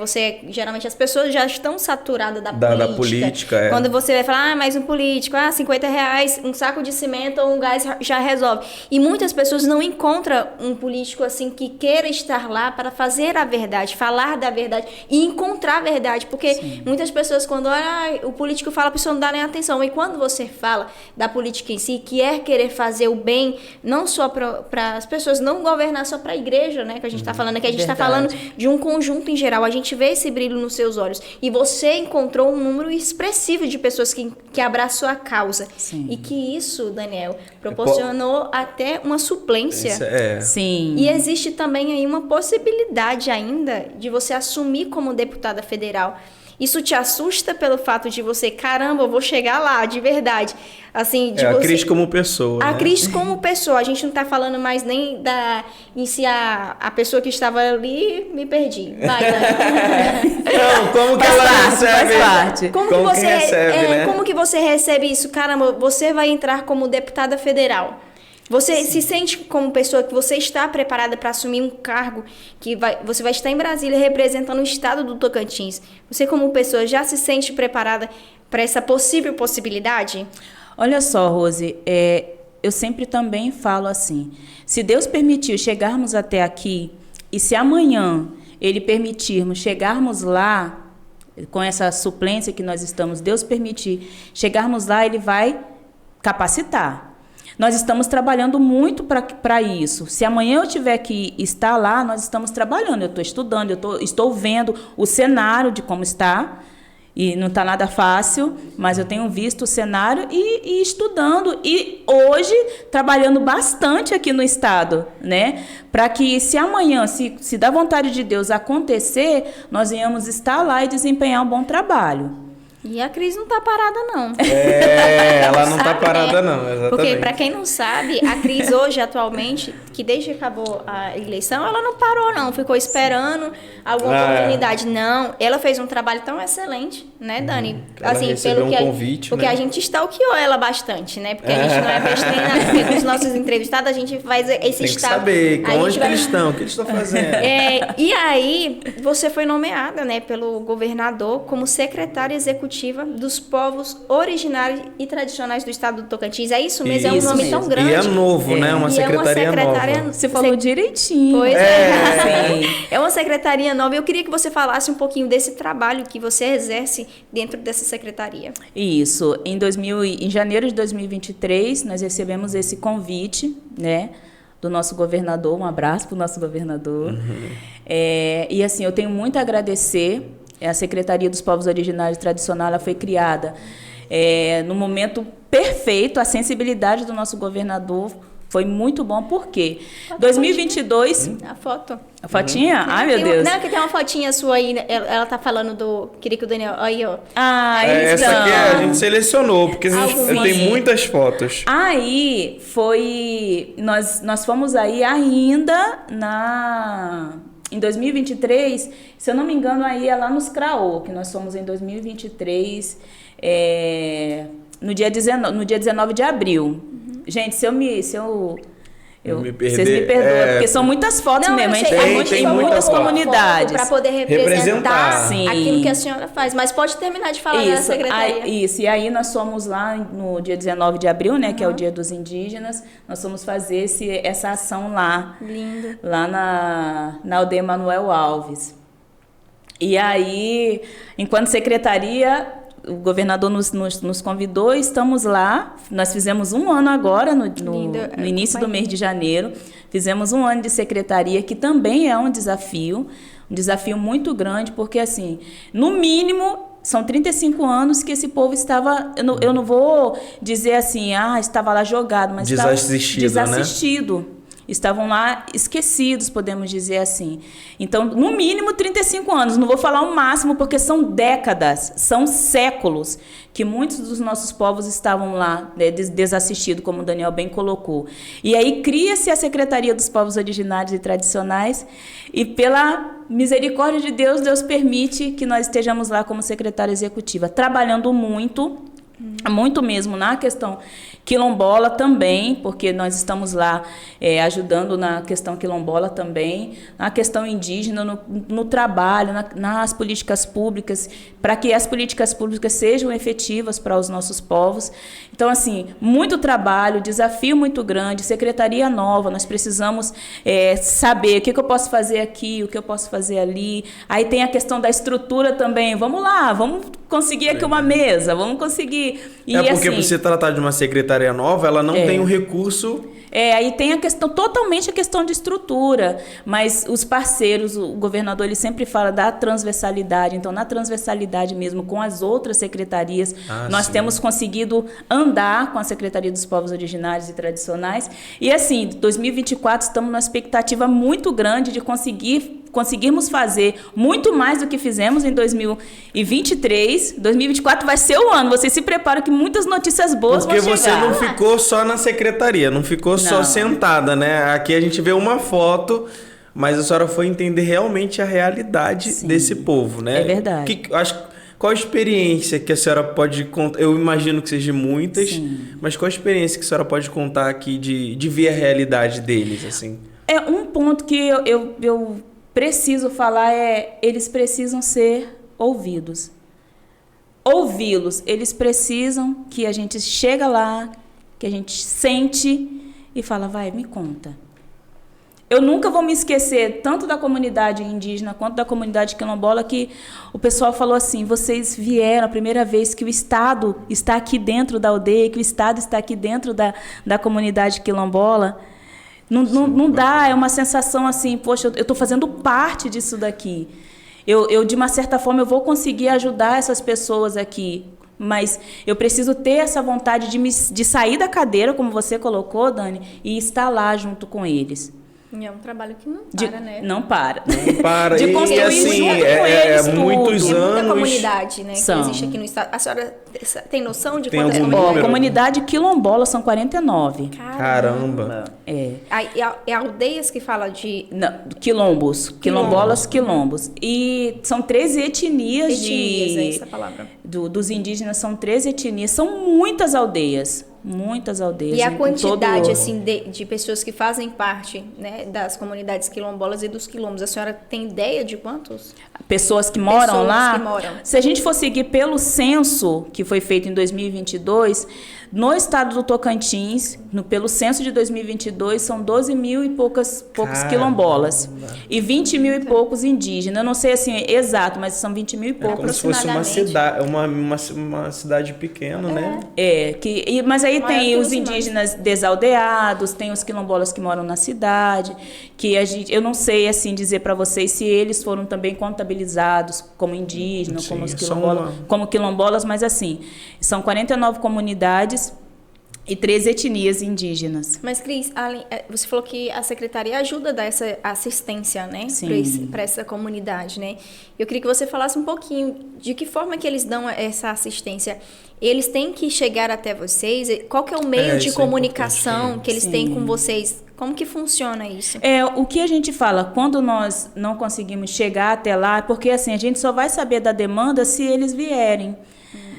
Geralmente as pessoas já estão saturadas da política. Quando você vai falar, mas um político, R$50, um saco de cimento ou um gás já resolve. E muitas pessoas não encontram um político assim que queira estar lá para fazer a verdade, falar da verdade e encontrar a verdade. Porque muitas pessoas, quando o político fala, a pessoa não dá nem atenção. E quando você fala da política em si, que é querer fazer o bem, não só para as pessoas, não governar só para a igreja, né? Que a gente está falando aqui, a gente está falando de um conjunto em geral. A gente vê esse brilho nos seus olhos. E você encontrou um número expressivo de pessoas que abraçou a causa. Sim. E que isso, Daniel, proporcionou até uma suplência. Sim. E existe também aí uma possibilidade ainda de você assumir como deputada federal. Isso te assusta pelo fato de você, caramba, eu vou chegar lá, de verdade. Assim, a Cris como pessoa. A Cris como pessoa. A gente não tá falando mais nem em si a pessoa que estava ali, me perdi. Vai, não, como que ela recebe? Faz parte. Como que você recebe isso? Caramba, você vai entrar como deputada federal. Você se sente como pessoa que você está preparada para assumir um cargo que você vai estar em Brasília representando o estado do Tocantins. Você como pessoa já se sente preparada para essa possível possibilidade? Olha só, Rose, eu sempre também falo assim, se Deus permitir chegarmos até aqui e se amanhã Ele permitirmos chegarmos lá, com essa suplência que nós estamos, Deus permitir chegarmos lá, Ele vai capacitar. Nós estamos trabalhando muito para isso. Se amanhã eu tiver que estar lá, nós estamos trabalhando. Eu estou estudando, estou vendo o cenário de como está. E não está nada fácil, mas eu tenho visto o cenário e estudando. E hoje, trabalhando bastante aqui no estado, né? Para que, se amanhã, se da vontade de Deus acontecer, nós venhamos estar lá e desempenhar um bom trabalho. E a Cris não tá parada, não. Ela não tá parada, não, exatamente. Porque, para quem não sabe, a Cris hoje, atualmente, que desde que acabou a eleição, ela não parou, não. Ficou esperando alguma oportunidade. Não, ela fez um trabalho tão excelente, né, Dani? Ela recebeu um convite, porque a gente stalkeou ela bastante, né? Porque a gente não é besteira, porque com os nossos entrevistados, a gente faz esse Tem que saber onde eles estão, o que eles estão fazendo. E aí, você foi nomeada, né, pelo governador como secretária executiva dos povos originários e tradicionais do estado do Tocantins. É isso mesmo? É um nome tão grande. E é novo, né? Uma secretaria nova. Você falou direitinho. Pois é uma secretaria nova. Eu queria que você falasse um pouquinho desse trabalho que você exerce dentro dessa secretaria. Isso. Em janeiro de 2023, nós recebemos esse convite, né, do nosso governador. Um abraço para o nosso governador. E assim, eu tenho muito a agradecer. A Secretaria dos Povos Originários e Tradicionais, ela foi criada no momento perfeito. A sensibilidade do nosso governador foi muito bom. Por quê? 2022... A foto. A fotinha? Ai, meu Deus. Não, que tem uma fotinha sua aí. Ela tá falando do... Queria que o Daniel... Aí, ó. Essa aqui a gente selecionou, porque tem muitas fotos. Aí, foi... Nós fomos aí ainda em 2023, se eu não me engano, aí é lá nos CRAO, que nós fomos em 2023, no dia 19 de abril. Gente, vocês me perdoam, porque são muitas fotos Não, mesmo. A gente tem tem muitas comunidades. Para poder representar Sim. aquilo que a senhora faz. Mas pode terminar de falar da secretaria. Isso, e aí nós fomos lá no dia 19 de abril, né, que é o Dia dos Indígenas, nós fomos fazer essa ação lá. Lindo. Lá na aldeia Manuel Alves. E aí, enquanto secretaria, o governador nos convidou, estamos lá. Nós fizemos 1 ano agora, no início do mês de janeiro. Fizemos 1 ano de secretaria, que também é um desafio muito grande, porque, assim, no mínimo, são 35 anos que esse povo estava... Eu não vou dizer assim, estava lá jogado, mas desassistido, né? Estavam lá esquecidos, podemos dizer assim. Então, no mínimo 35 anos. Não vou falar o máximo, porque são décadas, são séculos que muitos dos nossos povos estavam lá, né, desassistidos, como o Daniel bem colocou. E aí cria-se a Secretaria dos Povos Originários e Tradicionais, e pela misericórdia de Deus, Deus permite que nós estejamos lá como secretária executiva, trabalhando muito mesmo na questão quilombola também, porque nós estamos lá ajudando na questão quilombola também, na questão indígena, no trabalho, nas políticas públicas, para que as políticas públicas sejam efetivas para os nossos povos. Então, assim, muito trabalho, desafio muito grande, secretaria nova, nós precisamos saber o que eu posso fazer aqui, o que eu posso fazer ali. Aí tem a questão da estrutura também. Vamos lá, vamos conseguir aqui uma mesa, vamos conseguir... E, porque por se tratar de uma secretaria nova, ela não tem o recurso... Aí tem totalmente a questão de estrutura, mas os parceiros, o governador, ele sempre fala da transversalidade. Então, na transversalidade mesmo, com as outras secretarias, nós temos conseguido andar com a Secretaria dos Povos Originários e Tradicionais. E, assim, 2024, estamos numa expectativa muito grande de conseguirmos fazer muito mais do que fizemos em 2023. 2024 vai ser o ano. Vocês se preparam que muitas notícias boas vão chegar. Porque você não ficou só na secretaria, não ficou só sentada, né? Aqui a gente vê uma foto, mas a senhora foi entender realmente a realidade desse povo, né? É verdade. Qual a experiência que a senhora pode contar? Eu imagino que sejam muitas, mas qual a experiência que a senhora pode contar aqui de ver a realidade deles, assim? Um ponto que eu preciso falar eles precisam ser ouvidos. Ouvi-los, eles precisam que a gente chega lá, que a gente sente e fala, vai, me conta. Eu nunca vou me esquecer, tanto da comunidade indígena quanto da comunidade quilombola, que o pessoal falou assim, vocês vieram a primeira vez que o Estado está aqui dentro da aldeia, que o Estado está aqui dentro da comunidade quilombola. Não dá, é uma sensação assim, poxa, eu estou fazendo parte disso daqui. Eu, de uma certa forma, eu vou conseguir ajudar essas pessoas aqui, mas eu preciso ter essa vontade de sair da cadeira, como você colocou, Dani, e estar lá junto com eles. É um trabalho que não para, né? Não para. Não para. De construir assim, junto com eles muitos tudo. anos. Muita comunidade, né, que São. existe aqui no estado. A senhora tem noção de Tem quantas algum comunidades? número? Comunidade quilombola são 49. Caramba. É aldeias que fala de... Não, quilombos. Quilombolas, quilombos. E são 13 etnias é essa palavra. Dos indígenas, são 13 etnias. São muitas aldeias. Muitas aldeias. E a quantidade, todo... assim, de pessoas que fazem parte, né, das comunidades quilombolas e dos quilombos, a senhora tem ideia de quantos? Pessoas que moram Pessoas lá? que moram. Se a gente for seguir pelo censo que foi feito em 2022, no estado do Tocantins, pelo censo de 2022, são 12 mil e poucos quilombolas. E 20 mil e poucos indígenas. Eu não sei assim exato, mas são 20 mil e poucos. Como se fosse uma cidade, uma cidade pequena, né? Mas aí tem os que indígenas desaldeados, tem os quilombolas que moram na cidade, que eu não sei assim dizer para vocês se eles foram também contabilizados como indígenas, como os como quilombolas, mas assim, são 49 comunidades e 13 etnias indígenas. Mas, Cris, você falou que a secretaria ajuda a dar essa assistência, né, para essa comunidade, né? Eu queria que você falasse um pouquinho de que forma que eles dão essa assistência. Eles têm que chegar até vocês? Qual que é o meio de comunicação que eles têm com vocês Como que funciona isso? O que a gente fala, quando nós não conseguimos chegar até lá, porque assim, a gente só vai saber da demanda se eles vierem.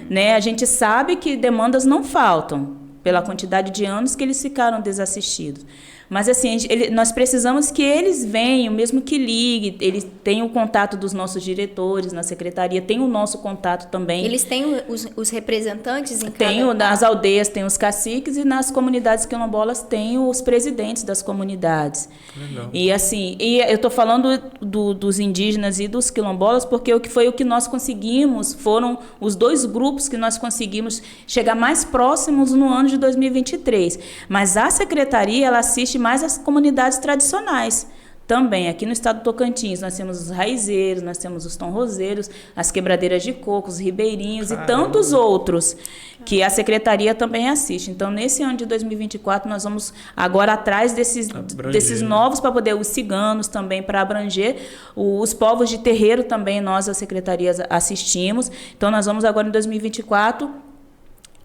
Né? A gente sabe que demandas não faltam, pela quantidade de anos que eles ficaram desassistidos. Mas assim, nós precisamos que eles venham, mesmo que ligue, eles têm o contato dos nossos diretores na secretaria, tem o nosso contato também. Eles têm os representantes em Tem nas aldeias, tem os caciques, e nas comunidades quilombolas tem os presidentes das comunidades. Legal. E assim, eu estou falando dos indígenas e dos quilombolas, porque o que nós conseguimos, foram os 2 grupos que nós conseguimos chegar mais próximos no ano de 2023. Mas a secretaria, ela assiste mais as comunidades tradicionais. Também, aqui no estado do Tocantins, nós temos os raizeiros, nós temos os tonroseiros, as quebradeiras de coco, os ribeirinhos e tantos outros que a secretaria também assiste. Então, nesse ano de 2024, nós vamos agora atrás desses novos, para poder, os ciganos também, para abranger, os povos de terreiro também, nós, a secretaria, assistimos. Então, nós vamos agora em 2024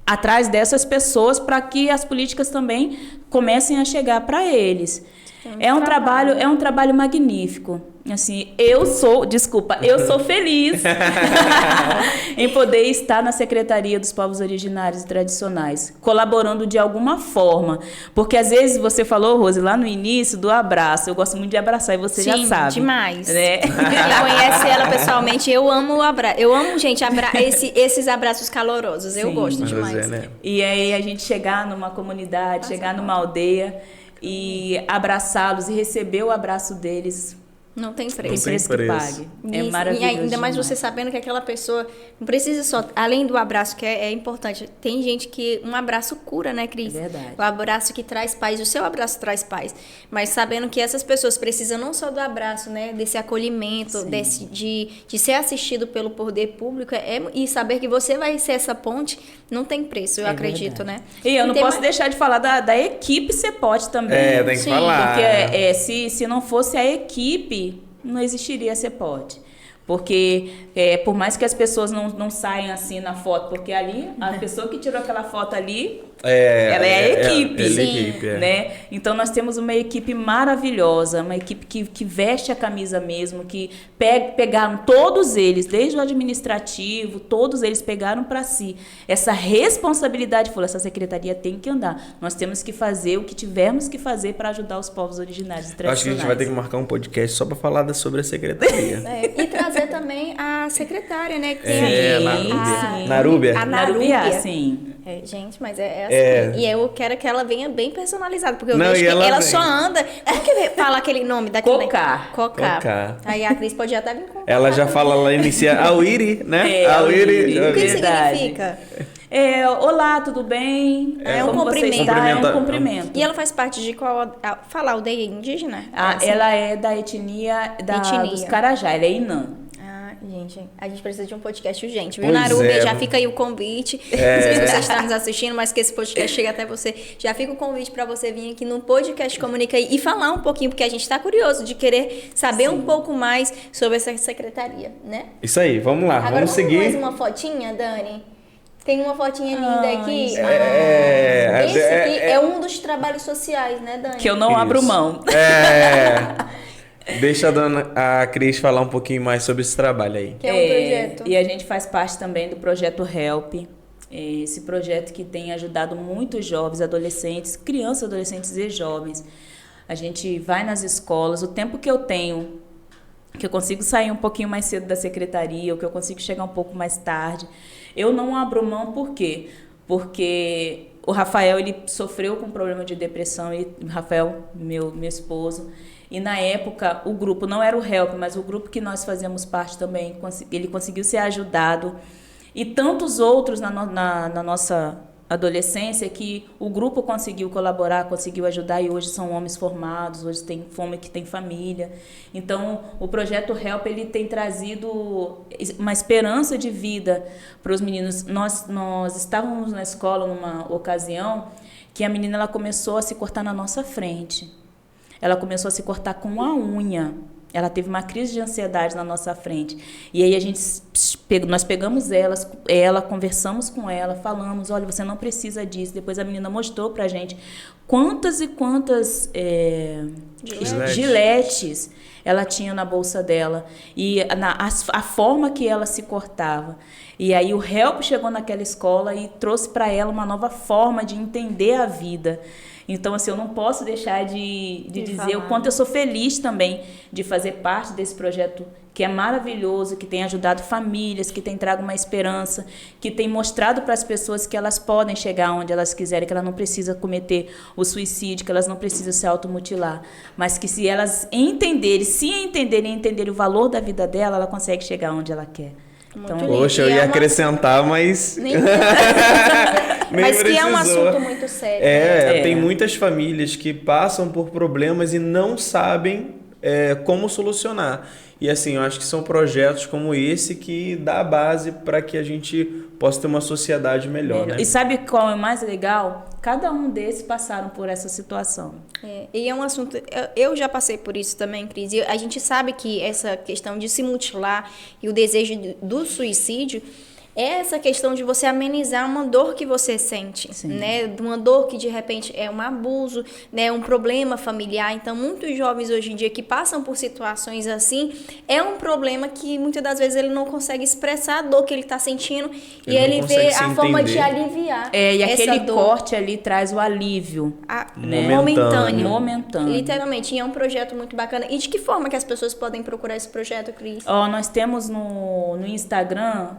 atrás dessas pessoas para que as políticas também comecem a chegar para eles. É um trabalho magnífico. Assim, eu sou feliz em poder estar na Secretaria dos Povos Originários e Tradicionais, colaborando de alguma forma. Porque às vezes você falou, Rose, lá no início do abraço, eu gosto muito de abraçar, e você já sabe. Demais. Né? Quem conhece ela pessoalmente, eu amo o abraço. Eu amo, gente, esses abraços calorosos. Eu gosto demais. Né? E aí a gente chegar numa comunidade, chegar numa aldeia e abraçá-los e receber o abraço deles. Não tem preço. Tem preço que pague. É maravilhoso. E ainda mais você sabendo que aquela pessoa não precisa só, além do abraço, que é importante, tem gente que um abraço cura, né, Cris? É verdade. O abraço que traz paz, o seu abraço traz paz. Mas sabendo que essas pessoas precisam não só do abraço, né, desse acolhimento, de ser assistido pelo poder público, e saber que você vai ser essa ponte, não tem preço, eu acredito, verdade. né? E eu não posso deixar de falar da equipe CEPOT também. Tem que falar. Porque se não fosse a equipe, não existiria CEPOT. Porque, por mais que as pessoas não saiam assim na foto, porque ali, a pessoa que tirou aquela foto ali, ela é a equipe. Né? Então, nós temos uma equipe maravilhosa, uma equipe que veste a camisa mesmo, que pegaram todos eles, desde o administrativo, todos eles pegaram para si essa responsabilidade. Falou, essa secretaria tem que andar. Nós temos que fazer o que tivermos que fazer para ajudar os povos originários e tradicionais. Acho que a gente vai ter que marcar um podcast só para falar sobre a secretaria. E trazer também a secretária, né? Que tem a Narúbia. A Narúbia, sim. Gente, mas é assim. E eu quero que ela venha bem personalizada, porque eu vejo que ela só anda. Como que fala aquele nome daquele? Cocá. Aí a Cris pode até vir com. Ela já fala, ela inicia Auiri, né? Auiri. O que significa? Olá, tudo bem? É um cumprimento. É um cumprimento. E ela faz parte de qual? Fala aldeia indígena? Ela é da etnia dos Carajá, ela é Inã. Gente, a gente precisa de um podcast urgente, viu, Narúbia? Já fica aí o convite. Não sei se você está nos assistindo, mas que esse podcast chegue até você. Já fica o convite para você vir aqui no podcast Comunica aí e falar um pouquinho, porque a gente está curioso de querer saber um pouco mais sobre essa secretaria, né? Isso aí, vamos lá, agora, vamos seguir. Mais uma fotinha, Dani? Tem uma fotinha linda aqui. Esse aqui é um dos trabalhos sociais, né, Dani? Que eu não abro mão. Deixa a Cris falar um pouquinho mais sobre esse trabalho aí. Que é um projeto. E a gente faz parte também do projeto HELP. Esse projeto que tem ajudado muitos jovens, adolescentes, crianças, adolescentes e jovens. A gente vai nas escolas, o tempo que eu tenho, que eu consigo sair um pouquinho mais cedo da secretaria, ou que eu consigo chegar um pouco mais tarde, eu não abro mão. Por quê? Porque o Rafael, ele sofreu com um problema de depressão, e o Rafael, meu esposo, e na época o grupo, não era o HELP, mas o grupo que nós fazíamos parte também, ele conseguiu ser ajudado, e tantos outros na nossa adolescência que o grupo conseguiu colaborar, conseguiu ajudar, e hoje são homens formados, hoje tem fome, que tem família. Então, o projeto HELP, ele tem trazido uma esperança de vida para os meninos. Nós estávamos na escola numa ocasião que a menina, ela começou a se cortar na nossa frente. Ela começou a se cortar com a unha. Ela teve uma crise de ansiedade na nossa frente. E aí nós pegamos ela, conversamos com ela, falamos, olha, você não precisa disso. Depois a menina mostrou pra gente quantas e quantas giletes ela tinha na bolsa dela. E a forma que ela se cortava. E aí o HELP chegou naquela escola e trouxe para ela uma nova forma de entender a vida. Então, assim, eu não posso deixar de dizer falar. o quanto eu sou feliz também de fazer parte desse projeto que é maravilhoso, que tem ajudado famílias, que tem trago uma esperança, que tem mostrado para as pessoas que elas podem chegar onde elas quiserem, que elas não precisam cometer o suicídio, que elas não precisam se automutilar, mas que se elas entenderem o valor da vida dela, ela consegue chegar onde ela quer. Muito Então, lindo. Poxa, eu E ia é uma- acrescentar, mas... Nem... Nem Mas que é um precisou. assunto muito sério. né? É. Tem muitas famílias que passam por problemas e não sabem como solucionar. E assim, eu acho que são projetos como esse que dá a base para que a gente possa ter uma sociedade melhor, né? E sabe qual é o mais legal? Cada um desses passaram por essa situação. E é um assunto... Eu já passei por isso também, Cris. E a gente sabe que essa questão de se mutilar e o desejo do suicídio é essa questão de você amenizar uma dor que você sente, Sim. né? Uma dor que, de repente, é um abuso, né? Um problema familiar. Então, muitos jovens hoje em dia que passam por situações assim, é um problema que, muitas das vezes, ele não consegue expressar a dor que ele está sentindo e Ele não ele consegue vê se a forma de entender. aliviar E essa aquele dor. corte ali traz o alívio. Momentâneo. Momentâneo. Literalmente, e é um projeto muito bacana. E de que forma que as pessoas podem procurar esse projeto, Cris? Nós temos no Instagram,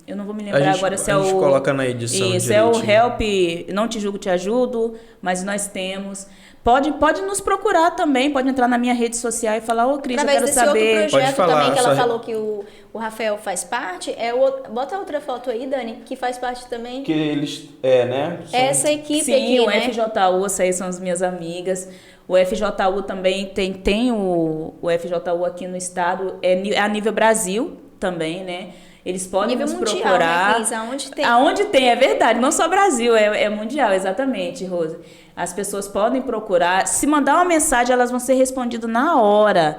eu não vou me A lembrar gente- agora se a é o... gente coloca na edição Isso, é o direitinho. Help, Não Te Julgo, Te Ajudo, mas nós temos... Pode nos procurar também, pode entrar na minha rede social e falar, ô Cris, eu Através quero desse outro saber... projeto Pode falar, também que ela só- falou que o Rafael faz parte, bota outra foto aí, Dani, que faz parte também. Que eles, né? são- Essa equipe Sim, aqui, o né? FJU, essas aí são as minhas amigas. O FJU também tem o FJU aqui no estado, é a nível Brasil também, né? Eles podem Nível nos mundial, procurar. né, Cris? Aonde tem. Aonde tem, é verdade. Não só Brasil, é mundial, exatamente, Rose. As pessoas podem procurar. Se mandar uma mensagem, elas vão ser respondidas na hora.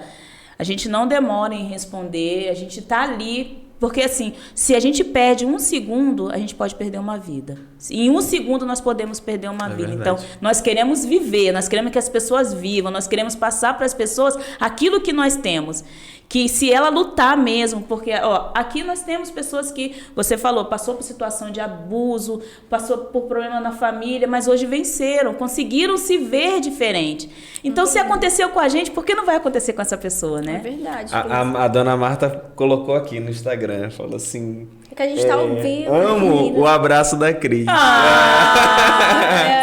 A gente não demora em responder, a gente tá ali. Porque, assim, se a gente perde 1 segundo, a gente pode perder uma vida. Em 1 segundo, nós podemos perder uma vida. verdade. Então, nós queremos viver, nós queremos que as pessoas vivam, nós queremos passar para as pessoas aquilo que nós temos. Que se ela lutar mesmo, porque aqui nós temos pessoas que, você falou, passou por situação de abuso, passou por problema na família, mas hoje venceram, conseguiram se ver diferente. Então, se aconteceu com a gente, por que não vai acontecer com essa pessoa, É né? verdade. Cris. A dona Marta colocou aqui no Instagram, falou assim... É que a gente tá ao vivo. Amo querida. o abraço da Cris.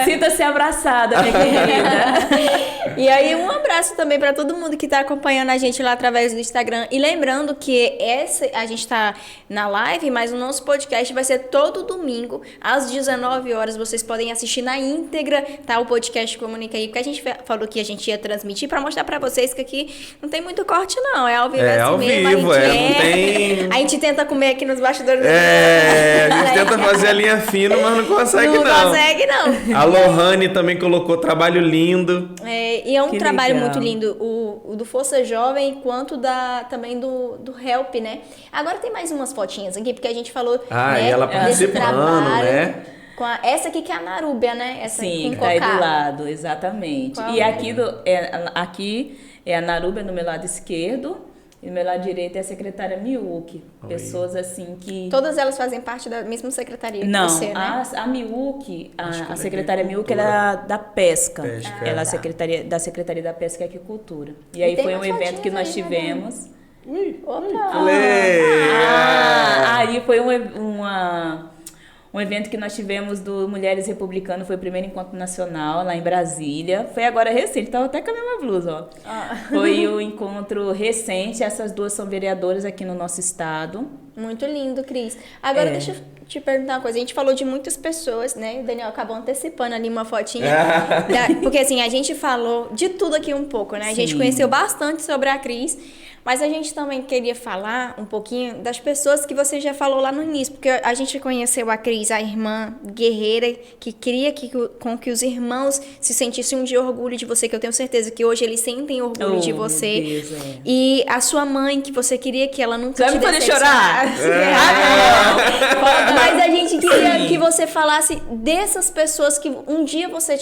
Sinta-se abraçada, minha querida. E aí, um abraço também para todo mundo que está acompanhando a gente lá através do Instagram. E lembrando que a gente está na live, mas o nosso podcast vai ser todo domingo, às 19 horas. Vocês podem assistir na íntegra, tá? O podcast Comunica aí, porque a gente falou que a gente ia transmitir para mostrar para vocês que aqui não tem muito corte, não. É ao vivo, É assim ao mesmo. vivo, a gente não tem... A gente tenta comer aqui nos bastidores. a gente tenta fazer a linha fina, mas não consegue, não não. consegue, não. A Lohane também colocou trabalho lindo. E é um Que trabalho legal. muito lindo, o do Força Jovem, quanto também do Help, né? Agora tem mais umas fotinhas aqui, porque a gente falou né, E ela desse participando, trabalho né? com essa aqui que é a Narúbia, né? Essa Sim, com que tá aí do cocada. lado, exatamente. Qual E é? aqui é a Narúbia no meu lado esquerdo e no meu lado direito é a secretária Miúque. Pessoas assim que... Todas elas fazem parte da mesma secretaria que Não, você, né? a Miúque, Acho que a é secretária da Miúque, Agricultura. ela é da Pesca. Pesca. Ela é Tá. da Secretaria da Pesca e Aquicultura. E E aí tem foi um umas evento que nós fotinhas aí, né, tivemos. Opa! Falei! Aí foi um evento que nós tivemos do Mulheres Republicanas, foi o primeiro encontro nacional lá em Brasília. Foi agora recente, tava até com a mesma blusa, ó. Foi o encontro recente, essas duas são vereadoras aqui no nosso estado. Muito lindo, Cris. Agora, deixa eu te perguntar uma coisa. A gente falou de muitas pessoas, né? O Daniel acabou antecipando ali uma fotinha. Porque, assim, a gente falou de tudo aqui um pouco, né? A gente Sim. conheceu bastante sobre a Cris. Mas a gente também queria falar um pouquinho das pessoas que você já falou lá no início, porque a gente conheceu a Cris, a irmã guerreira, que queria com que os irmãos se sentissem de orgulho de você, que eu tenho certeza que hoje eles sentem orgulho de você. Deus, E a sua mãe, que você queria que ela nunca te vai me fazer chorar? Mas a gente queria que você falasse dessas pessoas que um dia você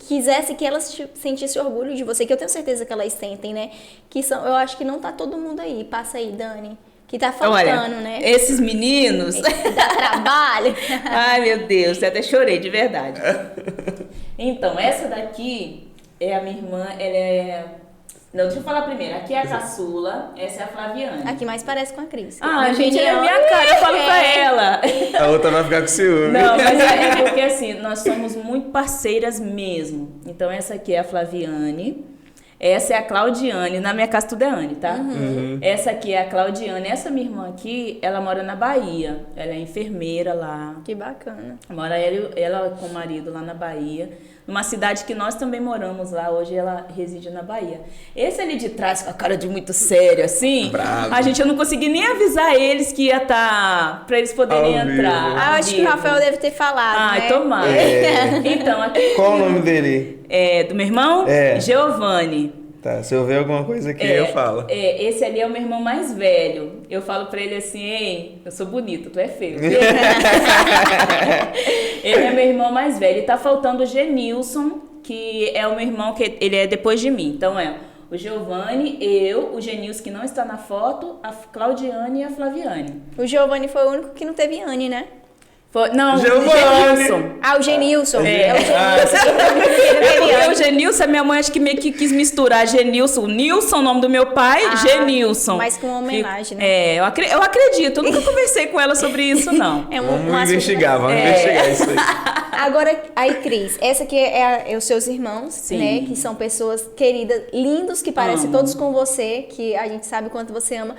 quisesse que elas sentissem orgulho de você, que eu tenho certeza que elas sentem, né? Que são, eu acho que não tá todo mundo aí. Passa aí, Dani. Que tá faltando, Olha, né? Esses meninos... Dá trabalho. Ai, meu Deus, eu até chorei, de verdade. Então, essa daqui é a minha irmã, ela é... Não, deixa eu falar primeiro. Aqui é a caçula, essa é a Flaviane. Aqui mais parece com a Cris. Ah, gente, é a minha cara, eu falo pra ela. A outra vai ficar com ciúme. Não, mas é porque assim, nós somos muito parceiras mesmo. Então, essa aqui é a Flaviane. Essa é a Claudiane. Na minha casa tudo é Anne, tá? Uhum. Essa aqui é a Claudiane. Essa minha irmã aqui, ela mora na Bahia. Ela é enfermeira lá. Que bacana. Mora ela com o marido lá na Bahia. Numa cidade que nós também moramos lá. Hoje ela reside na Bahia. Esse ali de trás, com a cara de muito sério, assim. Bravo. Eu não consegui nem avisar eles que ia estar... Pra eles poderem Ao vivo. entrar. Ah, acho que o Rafael deve ter falado, Ai, né? tomara. Então, aqui... Qual o nome dele? Do meu irmão? É. Giovanni. Tá, se eu ver alguma coisa aqui, eu falo. Esse ali é o meu irmão mais velho. Eu falo pra ele assim, ei, eu sou bonito, tu é feio. Ele é meu irmão mais velho. E tá faltando o Genilson, que é o meu irmão, que ele é depois de mim. Então o Giovanni, eu, o Genilson, que não está na foto, a Claudiane e a Flaviane. O Giovanni foi o único que não teve Anne, né? Não, Giovanni. o Genilson. Ah, o Genilson. É o Genilson. Porque o Genilson, a minha mãe acho que meio que quis misturar Genilson, Nilson, o nome do meu pai, Genilson. Mas com uma homenagem, né? Eu acredito. Eu nunca conversei com ela sobre isso, não. É Vamos assunto- investigar isso aí. Agora, aí, Cris, essa aqui é os seus irmãos, Sim. né? Que são pessoas queridas, lindos, que parecem Amo. todos com você, que a gente sabe o quanto você ama.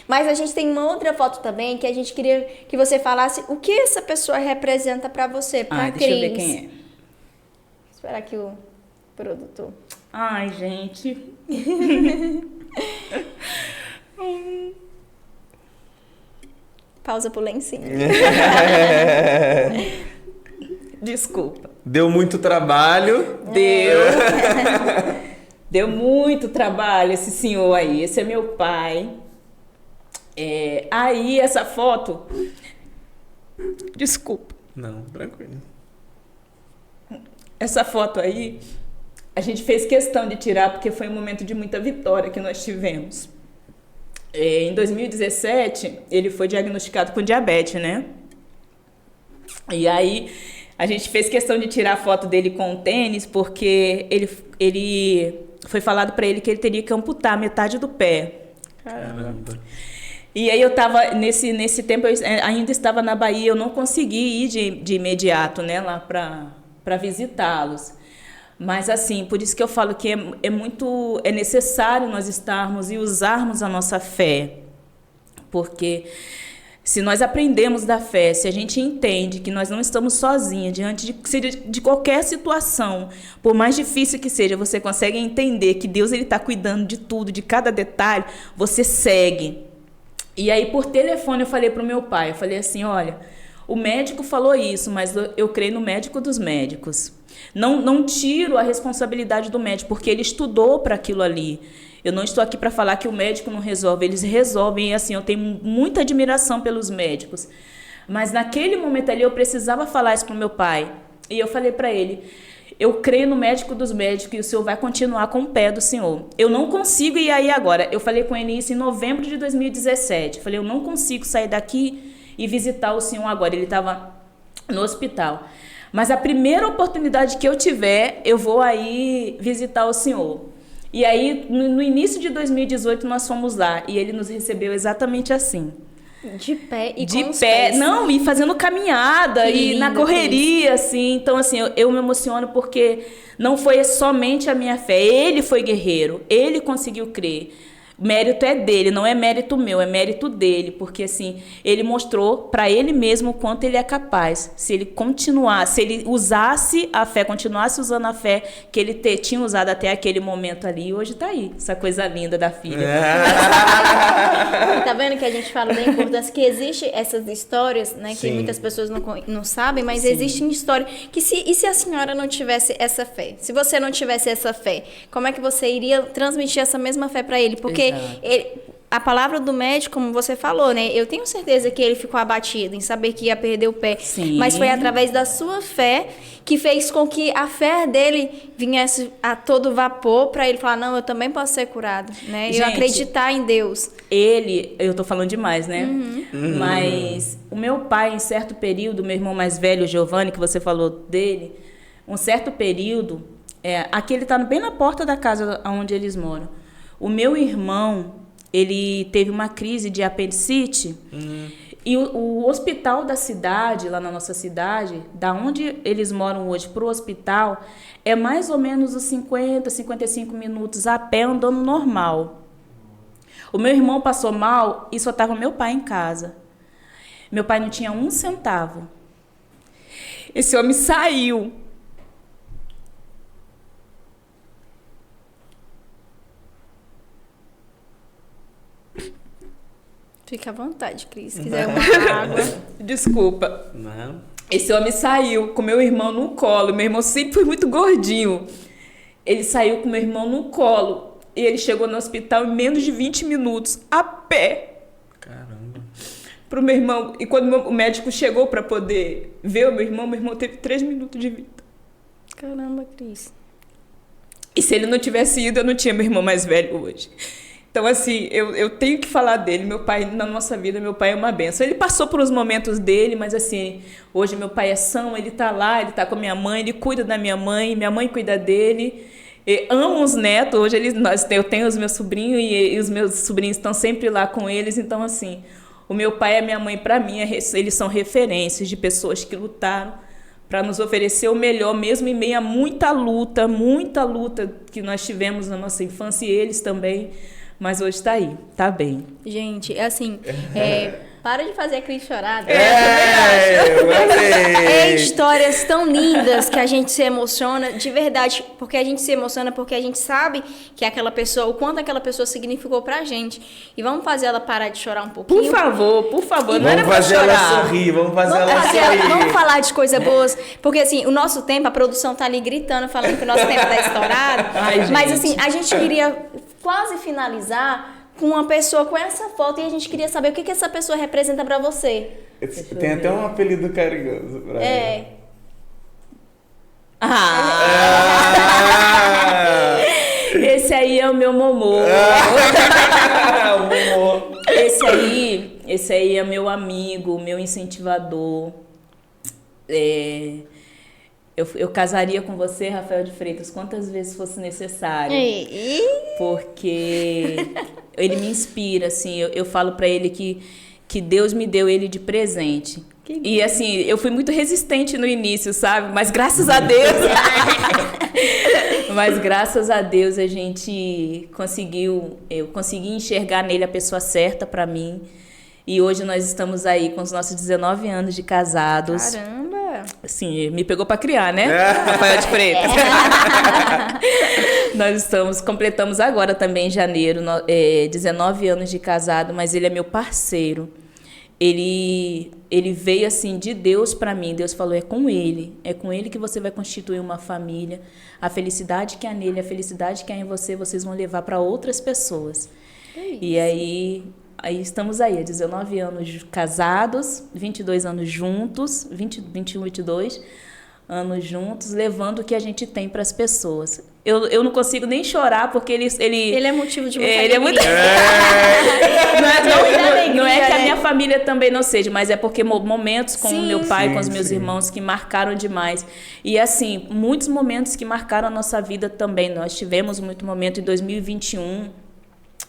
Mas a gente tem uma outra foto também, que a gente queria que você falasse o que essa pessoa representa pra você, pra Cris. Deixa eu ver quem é. Vou esperar aqui o produtor. Ai, gente. Pausa pro lencinho. Desculpa. Deu muito trabalho. Deu. Deu muito trabalho esse senhor aí. Esse é meu pai. Aí, essa foto... Desculpa. Não, tranquilo. Essa foto aí, a gente fez questão de tirar porque foi um momento de muita vitória que nós tivemos. Em 2017, ele foi diagnosticado com diabetes, né? E aí, a gente fez questão de tirar a foto dele com o tênis porque ele foi falado para ele que ele teria que amputar metade do pé. Caramba. E aí eu estava, nesse tempo, eu ainda estava na Bahia, eu não consegui ir de imediato, né, lá para visitá-los. Mas assim, por isso que eu falo que é necessário nós estarmos e usarmos a nossa fé. Porque se nós aprendemos da fé, se a gente entende que nós não estamos sozinhos diante de qualquer situação, por mais difícil que seja, você consegue entender que Deus está cuidando de tudo, de cada detalhe, você segue. E aí, por telefone, eu falei para o meu pai, eu falei assim, olha, o médico falou isso, mas eu creio no médico dos médicos. Não tiro a responsabilidade do médico, porque ele estudou para aquilo ali. Eu não estou aqui para falar que o médico não resolve, eles resolvem, e assim, eu tenho muita admiração pelos médicos. Mas naquele momento ali, eu precisava falar isso para o meu pai. E eu falei para ele, eu creio no médico dos médicos e o senhor vai continuar com o pé do senhor. Eu não consigo ir aí agora. Eu falei com ele isso em novembro de 2017. Eu falei, eu não consigo sair daqui e visitar o senhor agora. Ele estava no hospital. Mas a primeira oportunidade que eu tiver, eu vou aí visitar o senhor. E aí, no início de 2018, nós fomos lá. E ele nos recebeu exatamente assim. De pé e de com os pé, pés. não, e fazendo caminhada, Que e lindo, na correria, assim. Então, assim, eu me emociono porque não foi somente a minha fé. Ele foi guerreiro, ele conseguiu crer. O mérito é dele, não é mérito meu, é mérito dele, porque assim, ele mostrou para ele mesmo o quanto ele é capaz. Se ele continuasse, se ele usasse a fé, continuasse usando a fé que ele tinha usado até aquele momento ali, hoje tá aí, essa coisa linda da filha. Tá vendo que a gente fala da importância que existe essas histórias, né, que Sim. muitas pessoas não sabem, mas Sim. existem histórias que e se a senhora não tivesse essa fé? Se você não tivesse essa fé, como é que você iria transmitir essa mesma fé para ele? Porque a palavra do médico, como você falou, né? Eu tenho certeza que ele ficou abatido em saber que ia perder o pé. Sim. Mas foi através da sua fé que fez com que a fé dele viesse a todo vapor para ele falar, não, eu também posso ser curado, né? Gente, eu acreditar em Deus. Eu tô falando demais, né? Mas o meu pai, em certo período, meu irmão mais velho, o Giovanni, que você falou dele, um certo período, aqui ele tá bem na porta da casa onde eles moram. O meu irmão, ele teve uma crise de apendicite e o hospital da cidade, lá na nossa cidade, da onde eles moram hoje para o hospital, é mais ou menos uns 50, 55 minutos a pé andando normal. O meu irmão passou mal e só estava meu pai em casa. Meu pai não tinha um centavo. Esse homem saiu. Fica à vontade, Cris. Se quiser uma água. Desculpa. Não. Esse homem saiu com meu irmão no colo. Meu irmão sempre foi muito gordinho. Ele saiu com meu irmão no colo. E ele chegou no hospital em menos de 20 minutos, a pé. Caramba. Pro meu irmão. E quando o médico chegou para poder ver o meu irmão teve 3 minutos de vida. Caramba, Cris. E se ele não tivesse ido, eu não tinha meu irmão mais velho hoje. Então, assim, eu tenho que falar dele. Meu pai, na nossa vida, meu pai é uma benção. Ele passou por uns momentos dele, mas, assim, hoje meu pai é são, ele tá lá, ele tá com a minha mãe, ele cuida da minha mãe cuida dele. Amo os netos. Hoje eu tenho os meus sobrinhos e os meus sobrinhos estão sempre lá com eles. Então, assim, o meu pai e a minha mãe, para mim, eles são referências de pessoas que lutaram para nos oferecer o melhor, mesmo em meio a muita luta que nós tivemos na nossa infância e eles também. Mas hoje tá aí, tá bem. Gente, assim, para de fazer a Cris chorar. Histórias tão lindas que a gente se emociona, de verdade, porque a gente se emociona porque a gente sabe que aquela pessoa, o quanto aquela pessoa significou pra gente. E vamos fazer ela parar de chorar um pouquinho. Por favor, não era Vamos pra fazer chorar. ela sorrir, vamos fazer ela sorrir. Vamos falar de coisas boas, porque assim, o nosso tempo, a produção tá ali gritando, falando que o nosso tempo tá estourado. Ai, mas gente. assim, a gente queria quase finalizar com uma pessoa com essa foto e a gente queria saber o que essa pessoa representa pra você. Tem até um apelido carinhoso pra ela. Esse aí é o meu Momô. Esse aí é meu amigo, meu incentivador. Eu casaria com você, Rafael de Freitas, quantas vezes fosse necessário. Porque ele me inspira, assim. Eu falo pra ele que Deus me deu ele de presente. E assim, eu fui muito resistente no início, sabe? Mas graças a Deus... Mas graças a Deus a gente eu consegui enxergar nele a pessoa certa pra mim. E hoje nós estamos aí com os nossos 19 anos de casados. Caramba! Assim, me pegou pra criar, né? Rafael de Freitas. Nós completamos agora também em janeiro, 19 anos de casado, mas ele é meu parceiro. Ele veio assim de Deus para mim. Deus falou, é com ele que você vai constituir uma família. A felicidade que há nele, a felicidade que há em você, vocês vão levar para outras pessoas. E aí estamos aí, há 19 anos casados, 22 anos juntos, 21, 22 anos juntos, levando o que a gente tem para as pessoas. Eu não consigo nem chorar, porque ele é motivo de muita ele é muito... Não é que a minha família também não seja, mas é porque momentos com o meu pai, com os meus irmãos, que marcaram demais. E assim, muitos momentos que marcaram a nossa vida também. Nós tivemos muito momento em 2021,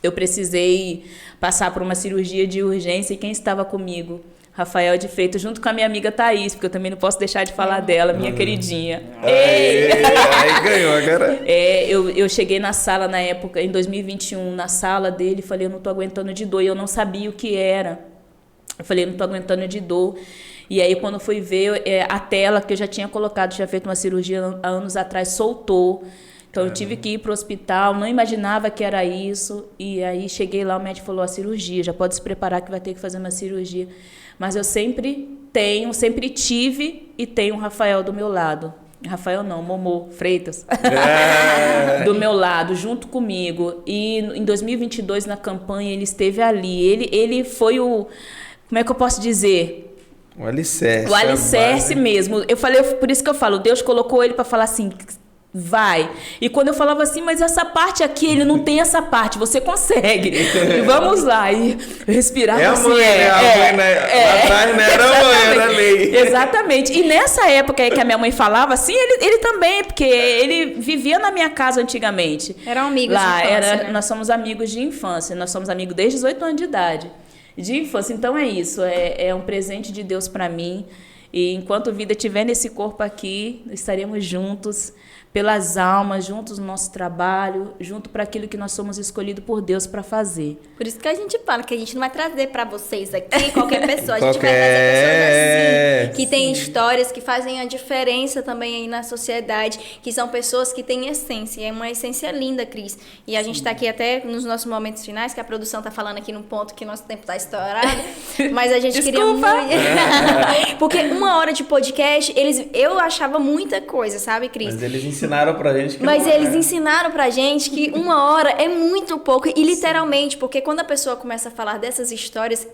eu precisei passar por uma cirurgia de urgência e quem estava comigo? Rafael de Freitas, junto com a minha amiga Thaís, porque eu também não posso deixar de falar dela, minha queridinha. Aí ganhou agora. Eu cheguei na sala na época, em 2021, na sala dele, falei, eu não tô aguentando de dor, e eu não sabia o que era. Eu falei, eu não tô aguentando de dor. E aí, quando fui ver, a tela que eu já tinha colocado, tinha feito uma cirurgia há anos atrás, soltou. Então, eu tive que ir para o hospital, não imaginava que era isso. E aí, cheguei lá, o médico falou, a cirurgia, já pode se preparar que vai ter que fazer uma cirurgia. Mas eu sempre tive e tenho o Rafael do meu lado. Rafael não, Momô Freitas. Do meu lado, junto comigo. E em 2022, na campanha, ele esteve ali. Ele foi o... Como é que eu posso dizer? O alicerce. O alicerce mesmo. Eu falei, por isso que eu falo, Deus colocou ele para falar assim... Vai. E quando eu falava assim, mas essa parte aqui, ele não tem essa parte, você consegue. E vamos lá. E eu respirava a assim. Mãe, a mãe, lá atrás não era a mãe, era a lei. Exatamente. E nessa época aí que a minha mãe falava assim, ele também, porque ele vivia na minha casa antigamente. Eram amigos lá, de infância, né? Nós somos amigos de infância, nós somos amigos desde 18 anos de idade. De infância. Então é isso, é um presente de Deus para mim. E enquanto vida estiver nesse corpo aqui, estaremos juntos, pelas almas, juntos no nosso trabalho, junto para aquilo que nós somos escolhidos por Deus para fazer. Por isso que a gente fala que a gente não vai trazer para vocês aqui qualquer pessoa, a gente vai trazer pessoas assim, que têm histórias, que fazem a diferença também aí na sociedade, que são pessoas que têm essência, é uma essência linda, Cris. E a gente está aqui até nos nossos momentos finais, que a produção está falando aqui num ponto que nosso tempo está estourado, mas a gente queria muito... Porque 1 hora de podcast, eu achava muita coisa, sabe, Cris? Mas eles ensinaram pra gente que eles ensinaram pra gente que 1 hora é muito pouco. E literalmente, porque quando a pessoa começa a falar dessas histórias,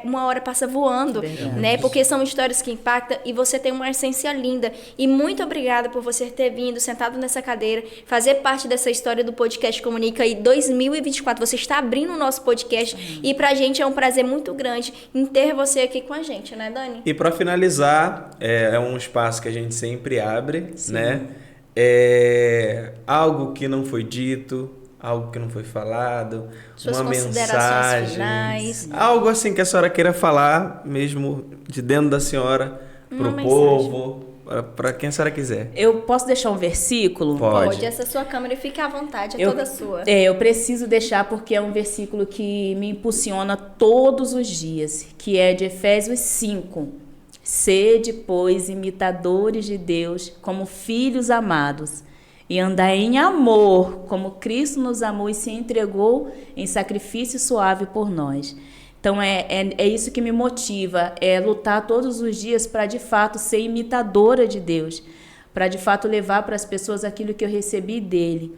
1 hora passa voando, né? Porque são histórias que impactam e você tem uma essência linda. E muito obrigada por você ter vindo, sentado nessa cadeira, fazer parte dessa história do Podcast Comunica aí 2024. Você está abrindo o nosso podcast e pra gente é um prazer muito grande em ter você aqui com a gente, né, Dani? E pra finalizar, é um espaço que a gente sempre abre, né? Algo que não foi dito, algo que não foi falado, suas uma considerações mensagem, finais. Algo assim que a senhora queira falar, mesmo de dentro da senhora, para o povo, para quem a senhora quiser. Eu posso deixar um versículo? Pode. Essa sua câmera fica à vontade, é toda sua. Eu preciso deixar porque é um versículo que me impulsiona todos os dias, que é de Efésios 5. Sede, pois, imitadores de Deus, como filhos amados, e andai em amor, como Cristo nos amou e se entregou em sacrifício suave por nós. Então, é isso que me motiva, é lutar todos os dias para, de fato, ser imitadora de Deus, para, de fato, levar para as pessoas aquilo que eu recebi dele.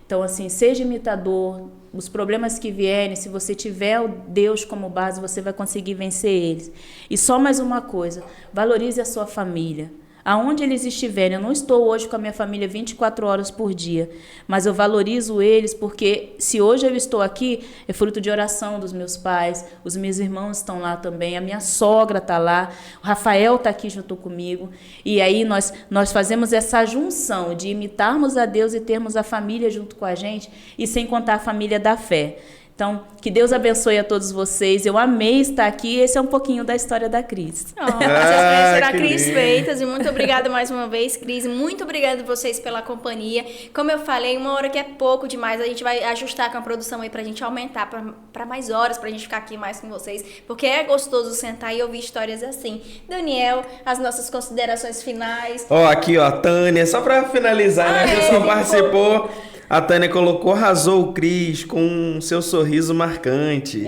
Então, assim, seja imitador. Os problemas que vierem, se você tiver o Deus como base, você vai conseguir vencer eles. E só mais uma coisa, valorize a sua família. Aonde eles estiverem, eu não estou hoje com a minha família 24 horas por dia, mas eu valorizo eles porque se hoje eu estou aqui, é fruto de oração dos meus pais, os meus irmãos estão lá também, a minha sogra está lá, o Rafael está aqui junto comigo, e aí nós fazemos essa junção de imitarmos a Deus e termos a família junto com a gente, e sem contar a família da fé. Então, que Deus abençoe a todos vocês. Eu amei estar aqui. Esse é um pouquinho da história da Cris. Vocês conheceram a Cris Freitas. E muito obrigada mais uma vez, Cris. Muito obrigada a vocês pela companhia. Como eu falei, 1 hora que é pouco demais. A gente vai ajustar com a produção aí pra gente aumentar pra mais horas, pra gente ficar aqui mais com vocês. Porque é gostoso sentar e ouvir histórias assim. Daniel, as nossas considerações finais. Aqui, Tânia. Só pra finalizar, né? A pessoa participou. A Tânia colocou, arrasou o Cris com seu sorriso marcante.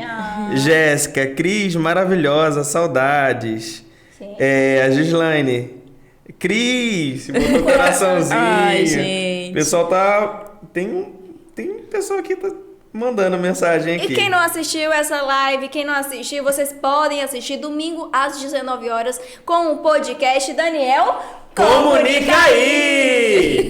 Jéssica, Cris, maravilhosa, saudades. A Gislaine, Cris, botou coraçãozinho. Ai, gente. O pessoal tem pessoa aqui tá mandando mensagem aqui. E quem não assistiu essa live, quem não assistiu, vocês podem assistir domingo às 19 horas com o podcast Daniel Comunica aí!